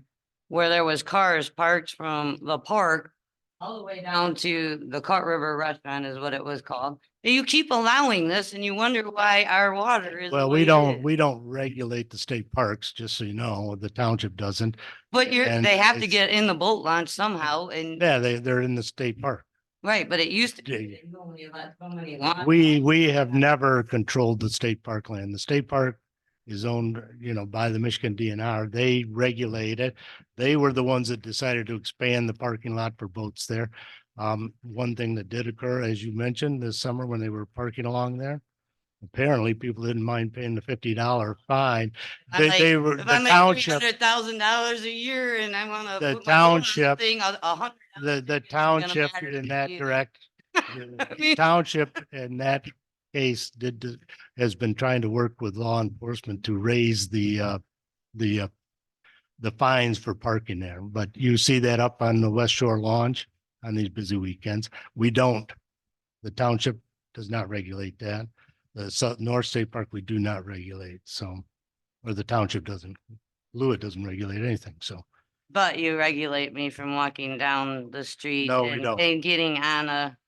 Speaker 8: Where there was cars parked from the park all the way down to the Cart River Restaurant is what it was called. And you keep allowing this and you wonder why our water is. the
Speaker 3: Well,
Speaker 8: way it is.
Speaker 3: we don't regulate the state parks, just so you know, the township doesn't.
Speaker 8: But
Speaker 3: and
Speaker 8: they have to
Speaker 3: it's-
Speaker 8: get in the boat launch somehow and,
Speaker 3: Yeah, they're in the state park.
Speaker 8: right, but it used to. be
Speaker 3: Yeah.
Speaker 8: that you only let so many launch-
Speaker 3: We have never controlled the state park land. The state park is owned, by the Michigan DNR. They regulate it. They were the ones that decided to expand the parking lot for boats there. One thing that did occur, as you mentioned, this summer when they were parking along there, apparently people didn't mind paying the $50 fine.
Speaker 8: I'm like,
Speaker 3: They were,
Speaker 8: if
Speaker 3: the
Speaker 8: I make
Speaker 3: township,
Speaker 8: $300,000 a year and I wanna.
Speaker 3: the
Speaker 8: put my boat on
Speaker 3: township-
Speaker 8: thing, $100
Speaker 3: the
Speaker 8: isn't gonna
Speaker 3: township
Speaker 8: matter to
Speaker 3: in that
Speaker 8: me.
Speaker 3: direct, the township in that case has been trying to work with law enforcement to raise the fines for parking there. But you see that up on the West Shore Launch on these busy weekends. We don't. The township does not regulate that. The North State Park, we do not regulate. So, or the township doesn't. GLUA doesn't regulate anything. So,
Speaker 8: But you regulate me from walking down the street
Speaker 3: No, we don't.
Speaker 8: and getting on a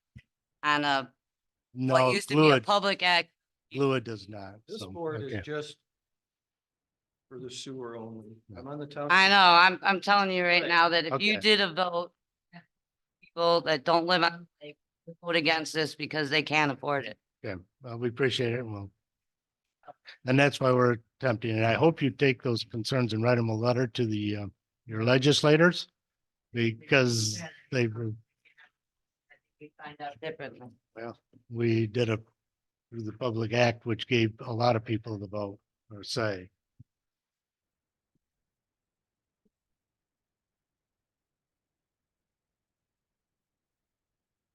Speaker 8: what
Speaker 3: no,
Speaker 8: used to be a
Speaker 3: GLUA,
Speaker 8: public act.
Speaker 3: GLUA does not.
Speaker 5: This
Speaker 3: So,
Speaker 5: board
Speaker 3: okay.
Speaker 5: is just for the sewer only. I'm on the town.
Speaker 8: I know, I'm telling you right
Speaker 5: Right.
Speaker 8: now that if you
Speaker 3: Okay.
Speaker 8: did a vote, people that don't live on, the lake would vote against this because they can't afford it.
Speaker 3: Okay, well, we appreciate it. Well, and that's why we're attempting, and I hope you take those concerns and write them a letter to your legislators because they were,
Speaker 8: We find out differently.
Speaker 3: well, we did a through the Public Act, which gave a lot of people the vote or say.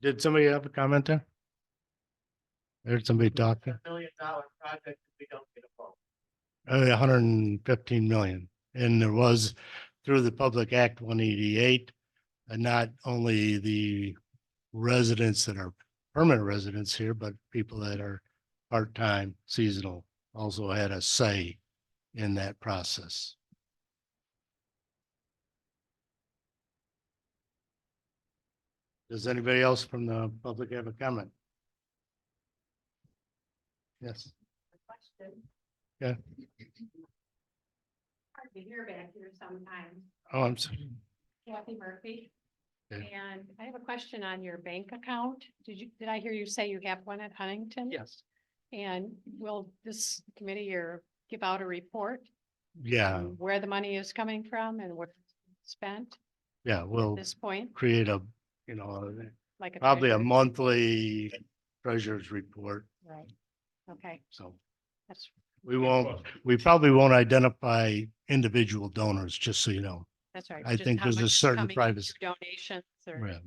Speaker 3: Did somebody have a comment there? Heard somebody talking?
Speaker 5: $1 million project, we don't get a vote.
Speaker 3: 115 million. And there was through the Public Act 188, and not only the residents that are permanent residents here, but people that are part-time, seasonal, also had a say in that process. Does anybody else from the public have a comment? Yes. Yeah.
Speaker 9: Hard to hear back here sometimes.
Speaker 3: Oh, I'm sorry.
Speaker 9: Kathy Murphy.
Speaker 3: Okay.
Speaker 9: And I have a question on your bank account. Did I hear you say you have one at Huntington?
Speaker 1: Yes.
Speaker 9: And will this committee or give out a report?
Speaker 3: Yeah,
Speaker 9: on where the money is coming from and what it's spent
Speaker 3: yeah,
Speaker 9: at
Speaker 3: we'll
Speaker 9: this point?
Speaker 3: create a, you know,
Speaker 9: Like
Speaker 3: probably a
Speaker 9: treasury-
Speaker 3: monthly treasurer's report.
Speaker 9: Right. Okay,
Speaker 3: So
Speaker 9: that's,
Speaker 3: we probably won't identify individual donors, just so you know.
Speaker 9: that's right.
Speaker 3: I
Speaker 9: Just
Speaker 3: think
Speaker 9: how
Speaker 3: there's a
Speaker 9: much is
Speaker 3: certain
Speaker 9: coming in
Speaker 3: privacy.
Speaker 9: through Donations or
Speaker 3: Yeah.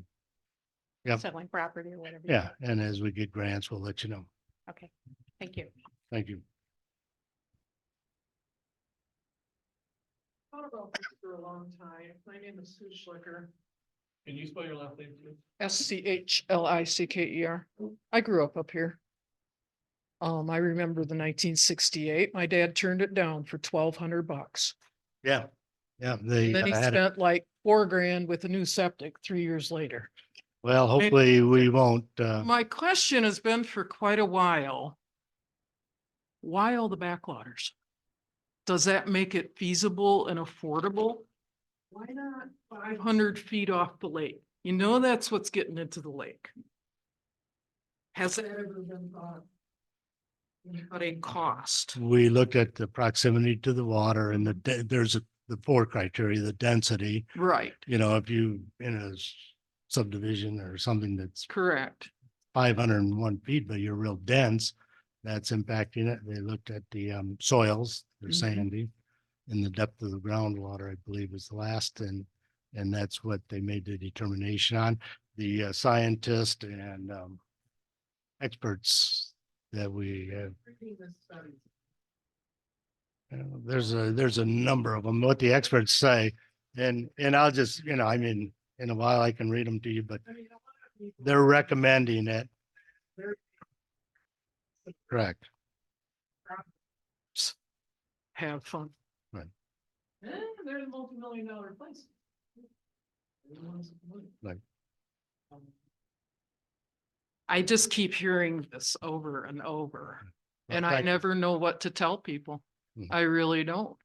Speaker 3: Yep.
Speaker 9: selling property or whatever.
Speaker 3: Yeah, and as we get grants, we'll let you know.
Speaker 9: Okay, thank you.
Speaker 3: Thank you.
Speaker 5: Thought about this for a long time. My name is Sue Schlicker.
Speaker 2: Can you spell your last name, please?
Speaker 10: SCHLICKER. I grew up here. I remember the 1968. My dad turned it down for $1,200.
Speaker 3: Yeah, yeah, they
Speaker 10: Then he
Speaker 3: had it.
Speaker 10: spent like $4,000 with a new septic 3 years later.
Speaker 3: Well, hopefully we won't,
Speaker 10: My question has been for quite a while. Why all the backwaters? Does that make it feasible and affordable? Why not 500 feet off the lake? You know, that's what's getting into the lake. Has that ever been thought? At a cost?
Speaker 3: we looked at the proximity to the water and the 4 criteria, the density.
Speaker 10: Right,
Speaker 3: You know, if you in a subdivision or something that's
Speaker 10: correct.
Speaker 3: 501 feet, but you're real dense, that's impacting it. They looked at the soils, they're
Speaker 10: Mhm.
Speaker 3: sandy, and the depth of the groundwater, I believe, is the last, and that's what they made the determination on. The scientist and experts that we have. There's a number of them, what the experts say, and I'll just, you know, I mean, in a while I can read them to you, but they're recommending it. Correct.
Speaker 10: Have fun.
Speaker 5: They're the multi-million-dollar places.
Speaker 3: Right.
Speaker 10: I just keep hearing this over and over, and I
Speaker 3: Thank you.
Speaker 10: never know what to tell people.
Speaker 3: Mhm.
Speaker 10: I really don't.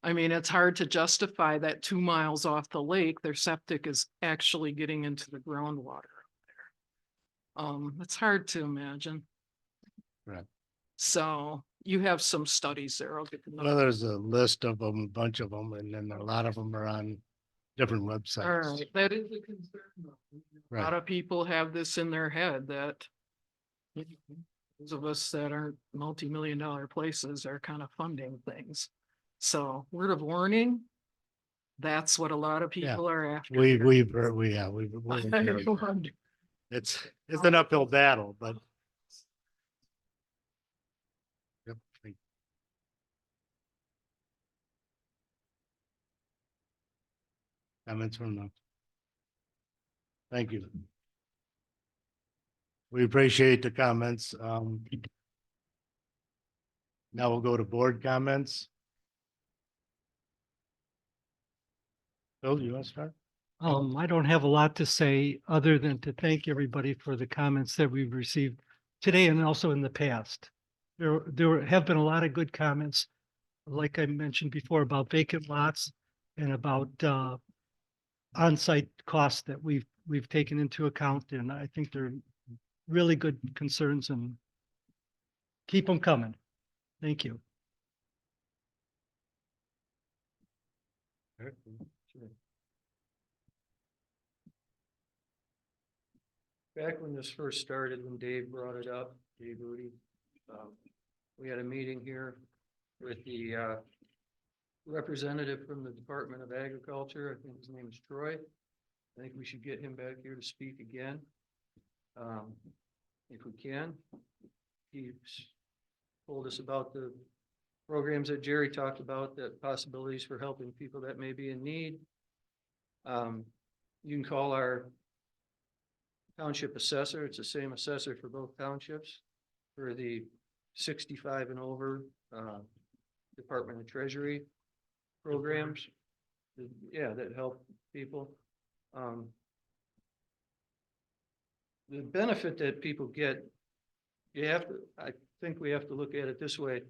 Speaker 10: I mean, it's hard to justify that 2 miles off the lake, their septic is actually getting into the groundwater up there. It's hard to imagine.
Speaker 3: Right.
Speaker 10: So you have some studies there. I'll get to know.
Speaker 3: Well, there's a list of them, a bunch of them, and then a lot of them are on different
Speaker 10: All
Speaker 3: websites.
Speaker 10: right, that is a concern. Though. A lot
Speaker 3: Right.
Speaker 10: of people have this in their head that you know, those of us that aren't multi-million-dollar places are kind of funding things. So word of warning, that's what a lot of
Speaker 3: Yeah.
Speaker 10: people are after.
Speaker 3: We've
Speaker 10: here.
Speaker 3: heard, we've.
Speaker 10: I wonder.
Speaker 3: It's an uphill battle, but. Yep. Comments from them. Thank you. We appreciate the comments. Now we'll go to board comments. Bill, you want to start?
Speaker 1: I don't have a lot to say other than to thank everybody for the comments that we've received today and also in the past. There have been a lot of good comments, like I mentioned before, about vacant lots and about on-site costs that we've taken into account, and I think they're really good concerns and keep them coming. Thank you.
Speaker 5: back when this first started, when Dave brought it up, Dave Rudy, we had a meeting here with the, representative from the Department of Agriculture. I think his name is Troy. I think we should get him back here to speak again. If we can. He's told us about the programs that Jerry talked about, that possibilities for helping people that may be in need. You can call our township assessor. It's the same assessor for both townships for the 65 and over, Department of Treasury programs. Yeah, that help people. The benefit that people get, you have to, I think we have to look at it this way.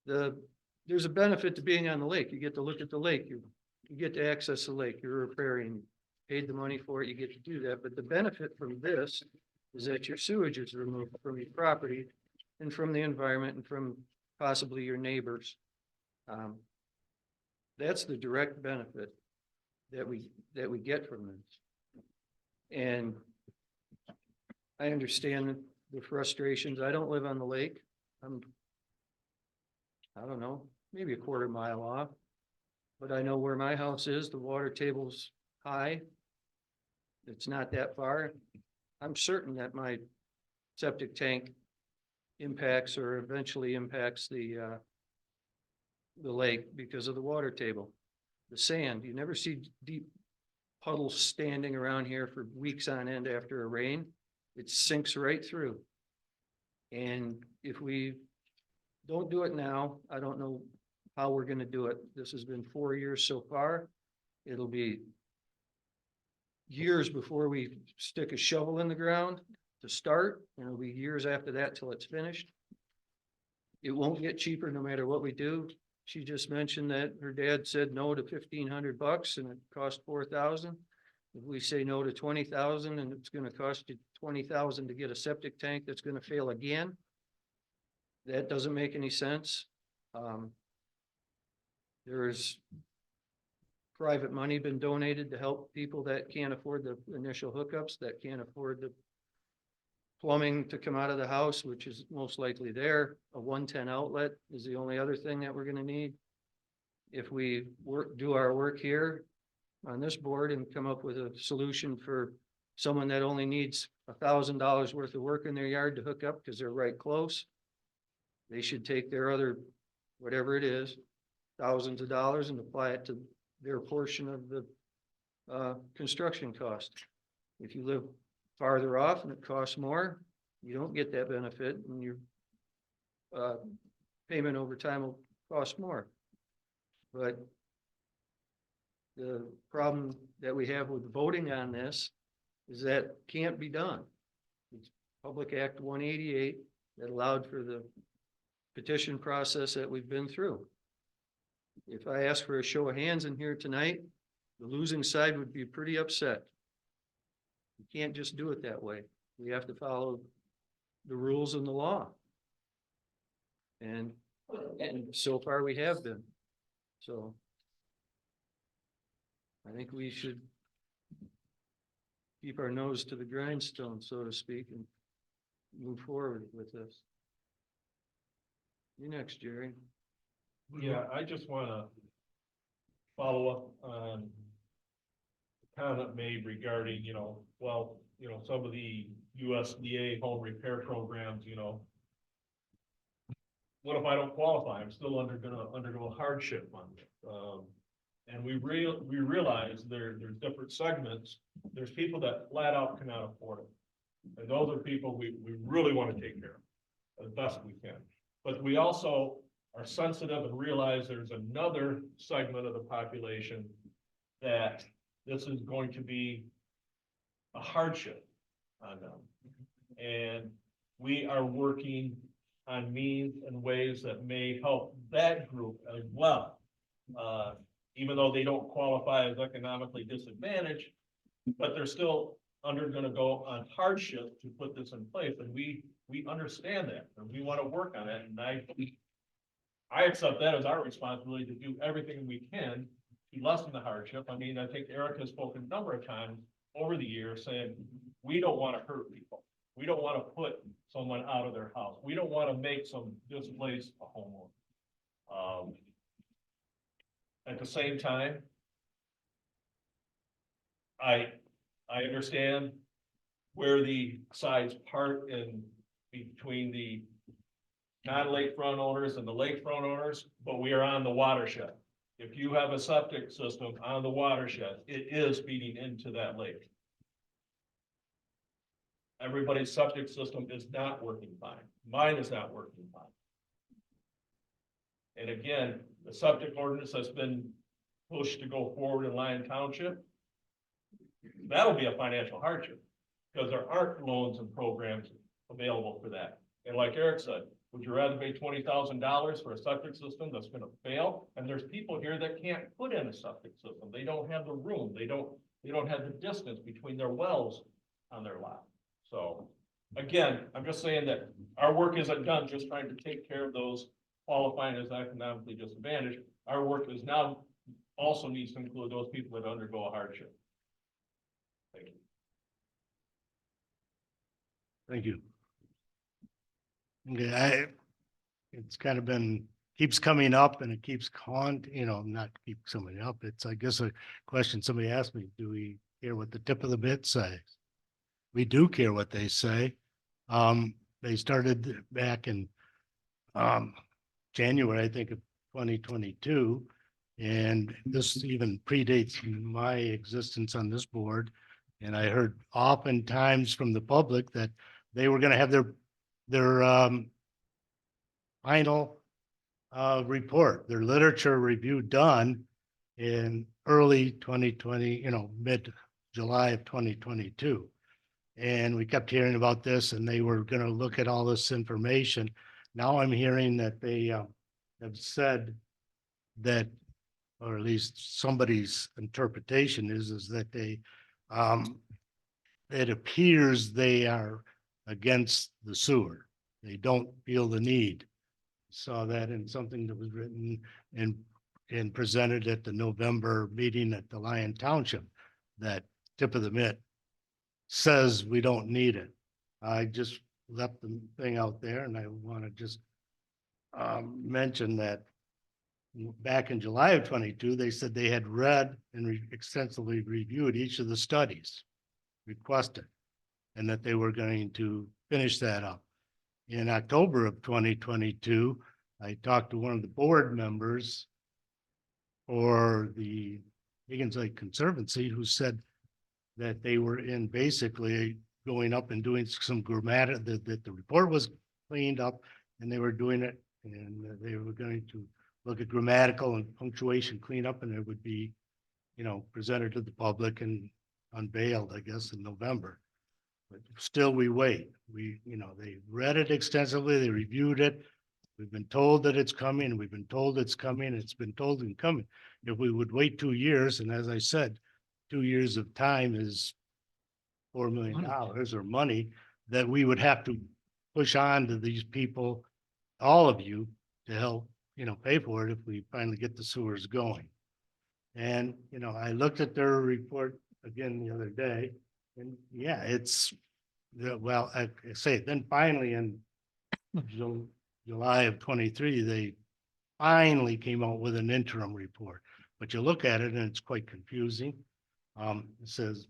Speaker 5: There's a benefit to being on the lake. You get to look at the lake. You get to access the lake. You're repairing, paid the money for it. You get to do that. But the benefit from this is that your sewage is removed from your property and from the environment and from possibly your neighbors. That's the direct benefit that we get from this. And I understand the frustrations. I don't live on the lake. I don't know, maybe a quarter mile off. But I know where my house is. The water table's high. It's not that far. I'm certain that my septic tank impacts or eventually impacts the lake because of the water table. The sand, you never see deep puddles standing around here for weeks on end after a rain. It sinks right through. And if we don't do it now, I don't know how we're gonna do it. This has been 4 years so far. It'll be years before we stick a shovel in the ground to start, and it'll be years after that till it's finished. It won't get cheaper no matter what we do. She just mentioned that her dad said no to $1,500 and it cost $4,000. If we say no to $20,000 and it's gonna cost you $20,000 to get a septic tank that's gonna fail again, that doesn't make any sense. There's private money been donated to help people that can't afford the initial hookups, that can't afford the plumbing to come out of the house, which is most likely there. A 110 outlet is the only other thing that we're gonna need. If we do our work here on this board and come up with a solution for someone that only needs $1,000 worth of work in their yard to hook up because they're right close, they should take their other, whatever it is, thousands of dollars and apply it to their portion of the construction cost. If you live farther off and it costs more, you don't get that benefit and your payment over time will cost more. But the problem that we have with voting on this is that can't be done. It's Public Act 188 that allowed for the petition process that we've been through. If I ask for a show of hands in here tonight, the losing side would be pretty upset. You can't just do it that way. We have to follow the rules and the law. And so far we have been. So I think we should keep our nose to the grindstone, so to speak, and move forward with this. You next, Jerry.
Speaker 2: Yeah, I just wanna follow up on the comment made regarding, some of the USDA home repair programs, what if I don't qualify? I'm still gonna undergo a hardship on it. And we realize there's different segments. There's people that flat out cannot afford it. And those are people we really want to take care of as best we can. But we also are sensitive and realize there's another segment of the population that this is going to be a hardship on them. And we are working on means and ways that may help that group as well. Even though they don't qualify as economically disadvantaged, but they're still gonna go on hardship to put this in place. And we understand that and we want to work on it. And I accept that as our responsibility to do everything we can to lessen the hardship. I mean, I think Eric has spoken a number of times over the years saying, We don't want to hurt people. We don't want to put someone out of their house. We don't want to make some displaced a homeowner. At the same time, I understand where the sides part in between the non-lakefront owners and the lakefront owners, but we are on the watershed. If you have a septic system on the watershed, it is feeding into that lake. Everybody's septic system is not working fine. Mine is not working fine. And again, the septic ordinance has been pushed to go forward in Lyon Township. That'll be a financial hardship because there aren't loans and programs available for that. And like Eric said, would you rather pay $20,000 for a septic system that's gonna fail? And there's people here that can't put in a septic system. They don't have the room. They don't have the distance between their wells on their lot. So again, I'm just saying that our work isn't done just trying to take care of those qualifying as economically disadvantaged. Our work is now also needs to include those people that undergo a hardship. Thank you.
Speaker 3: Thank you. Okay, it's kind of been, keeps coming up and it keeps not keep coming up. It's, I guess, a question somebody asked me, do we care what the tip of the bit says? We do care what they say. They started back in January, I think, of 2022. And this even predates my existence on this board. And I heard oftentimes from the public that they were going to have their final report, their literature review done in early 2020, mid-July of 2022. And we kept hearing about this and they were going to look at all this information. Now I'm hearing that they have said that, or at least somebody's interpretation is that they, it appears they are against the sewer. They don't feel the need. Saw that in something that was written and presented at the November meeting at the Lyon Township, that tip of the mitt says we don't need it. I just left the thing out there and I want to just mention that back in July of 22, they said they had read and extensively reviewed each of the studies requested and that they were going to finish that up. In October of 2022, I talked to one of the board members for the Higgins Lake Conservancy who said that they were in basically going up and doing some grammar, that the report was cleaned up and they were doing it and they were going to look at grammatical and punctuation cleanup and it would be, presented to the public and unveiled, I guess, in November. But still we wait. They read it extensively, they reviewed it. We've been told that it's coming, we've been told it's coming, it's been told and coming. If we would wait 2 years, and as I said, 2 years of time is $4 million or money that we would have to push on to these people, all of you, to help, pay for it if we finally get the sewers going. And, I looked at their report again the other day and yeah, well, I say then finally in July of 23, they finally came out with an interim report, but you look at it and it's quite confusing. It says,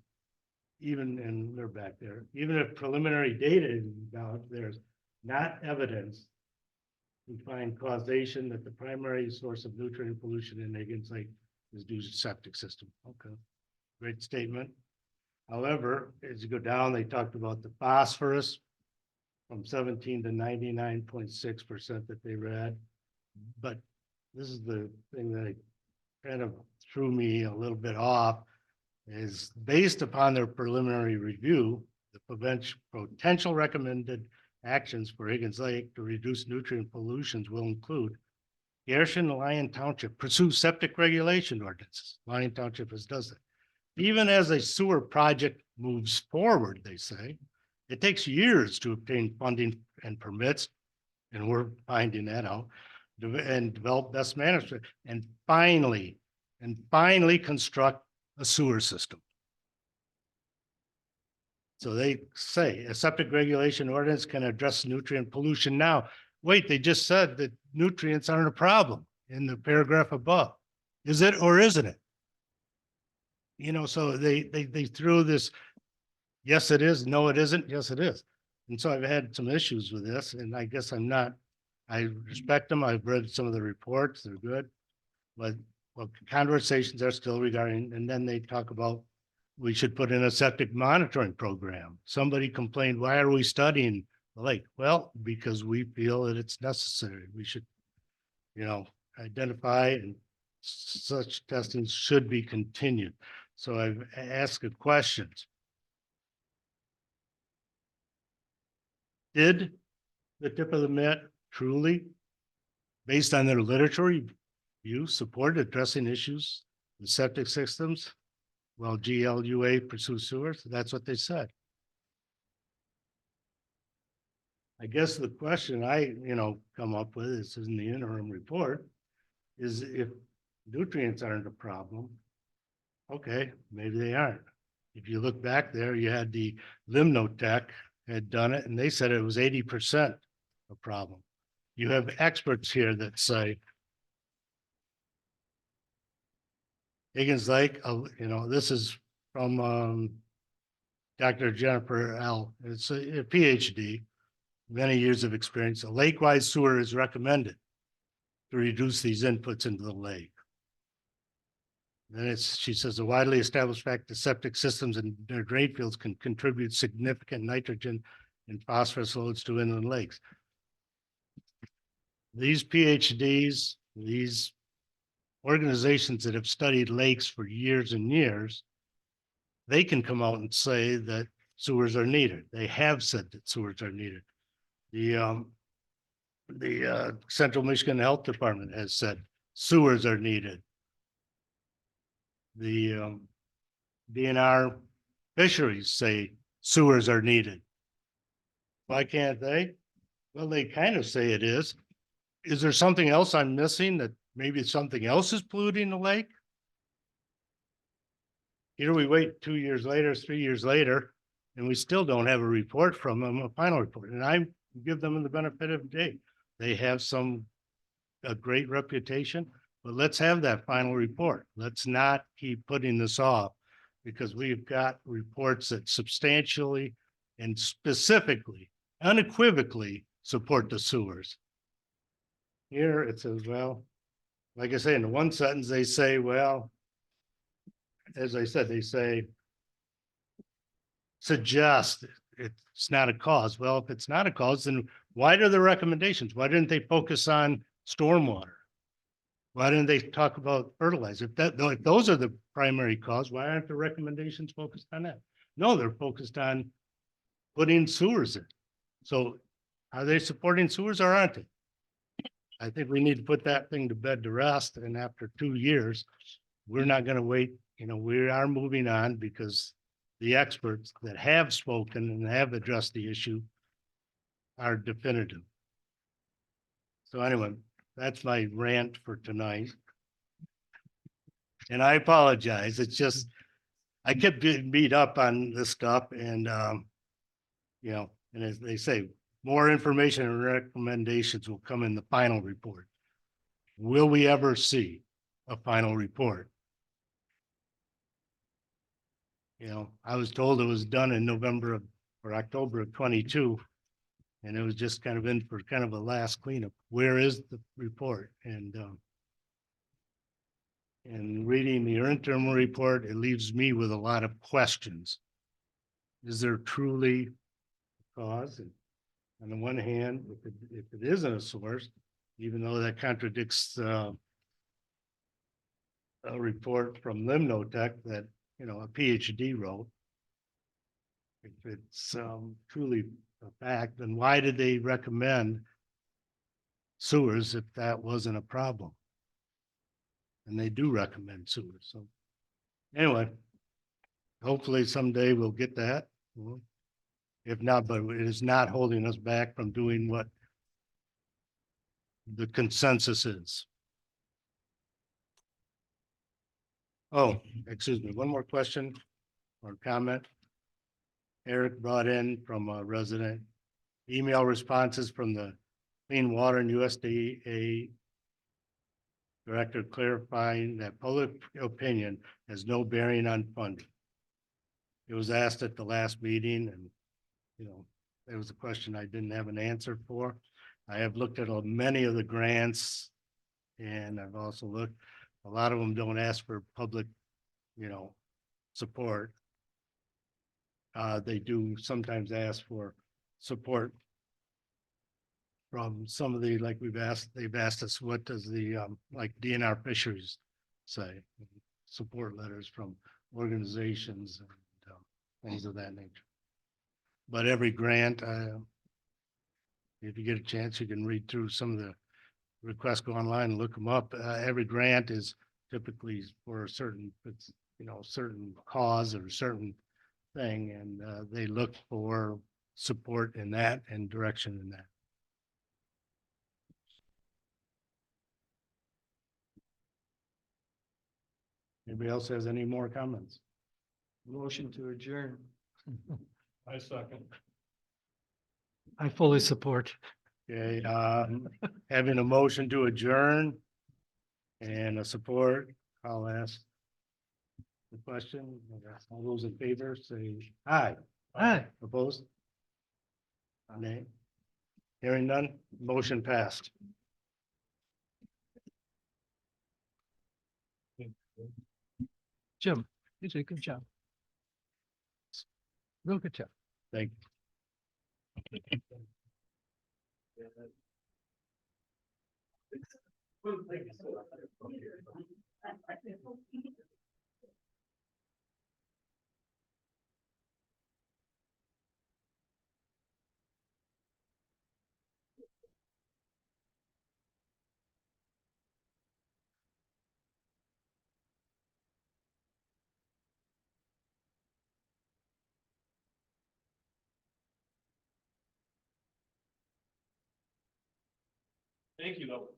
Speaker 3: and they're back there, even if preliminary data is out, there's not evidence to find causation that the primary source of nutrient pollution in Higgins Lake is due to septic system. Okay, great statement. However, as you go down, they talked about the phosphorus from 17 to 99.6% that they read. But this is the thing that kind of threw me a little bit off, is based upon their preliminary review, the potential recommended actions for Higgins Lake to reduce nutrient pollutions will include Garrison and Lyon Township pursue septic regulation ordinances. Lyon Township does that. Even as a sewer project moves forward, they say, it takes years to obtain funding and permits, and we're finding that out, and develop best management, and finally construct a sewer system. So they say a septic regulation ordinance can address nutrient pollution now. Wait, they just said that nutrients aren't a problem in the paragraph above. Is it or isn't it? You know, so they threw this, yes, it is, no, it isn't, yes, it is. And so I've had some issues with this, and I guess I'm not, I respect them. I've read some of the reports, they're good. But well, conversations are still regarding, and then they talk about we should put in a septic monitoring program. Somebody complained, why are we studying the lake? Well, because we feel that it's necessary. We should, you know, identify and such testing should be continued. So I've asked a question. Did the tip of the net truly, based on their literature review, support addressing issues with septic systems? Well, GLUA pursues sewers. That's what they said. I guess the question I, come up with, this is in the interim report, is if nutrients aren't a problem, okay, maybe they aren't. If you look back there, you had the Limnotech had done it, and they said it was 80% a problem. You have experts here that say Higgins Lake, this is from Dr. Jennifer L. It's a PhD, many years of experience. A lake-wide sewer is recommended to reduce these inputs into the lake. Then she says, a widely established fact that septic systems and their drain fields can contribute significant nitrogen and phosphorus loads to inland lakes. These PhDs, these organizations that have studied lakes for years and years, they can come out and say that sewers are needed. They have said that sewers are needed. The Central Michigan Health Department has said sewers are needed. The DNR fisheries say sewers are needed. Why can't they? Well, they kind of say it is. Is there something else I'm missing, that maybe something else is polluting the lake? Here we wait 2 years later, 3 years later, and we still don't have a report from them, a final report. And I give them the benefit of the day. They have a great reputation, but let's have that final report. Let's not keep putting this off, because we've got reports that substantially and specifically, unequivocally support the sewers. Here it says, well, like I say, in the one sentence, they say, well, as I said, they say, suggest it's not a cause. Well, if it's not a cause, then why are the recommendations? Why didn't they focus on stormwater? Why didn't they talk about fertilizer? If those are the primary cause, why aren't the recommendations focused on that? No, they're focused on putting sewers in. So are they supporting sewers or aren't they? I think we need to put that thing to bed to rest. And after 2 years, we're not going to wait. We are moving on, because the experts that have spoken and have addressed the issue are definitive. So anyway, that's my rant for tonight. And I apologize. It's just, I kept getting beat up on this stuff, and and as they say, more information and recommendations will come in the final report. Will we ever see a final report? I was told it was done in November or October of 22. And it was just kind of in for kind of a last cleanup. Where is the report? And reading the interim report, it leaves me with a lot of questions. Is there truly a cause? And on the one hand, if it isn't a source, even though that contradicts a report from Limnotech that a PhD wrote, if it's truly a fact, then why did they recommend sewers if that wasn't a problem? And they do recommend sewers. So anyway, hopefully someday we'll get that. Well, if not, but it is not holding us back from doing what the consensus is. Oh, excuse me, one more question or comment. Eric brought in from a resident. Email responses from the Clean Water and USDA Director clarifying that public opinion has no bearing on funding. It was asked at the last meeting and, you know, there was a question I didn't have an answer for. I have looked at many of the grants and I've also looked, a lot of them don't ask for public, you know, support. They do sometimes ask for support from some of the, like they've asked us, what does the, like DNR Fisheries say? Support letters from organizations and things of that nature. But every grant, if you get a chance, you can read through some of the requests, go online and look them up. Every grant is typically for a certain, it's, you know, certain cause or certain thing, and they look for support in that and direction in that. Anybody else has any more comments?
Speaker 5: Motion to adjourn.
Speaker 2: I second.
Speaker 1: I fully support.
Speaker 3: Okay, having a motion to adjourn and a support, I'll ask the question. All those in favor, say aye.
Speaker 1: Aye.
Speaker 3: Opposed? Nay. Hearing none, motion passed.
Speaker 1: Jim, you did a good job. Real good job.
Speaker 3: Thank
Speaker 2: Thank you, though.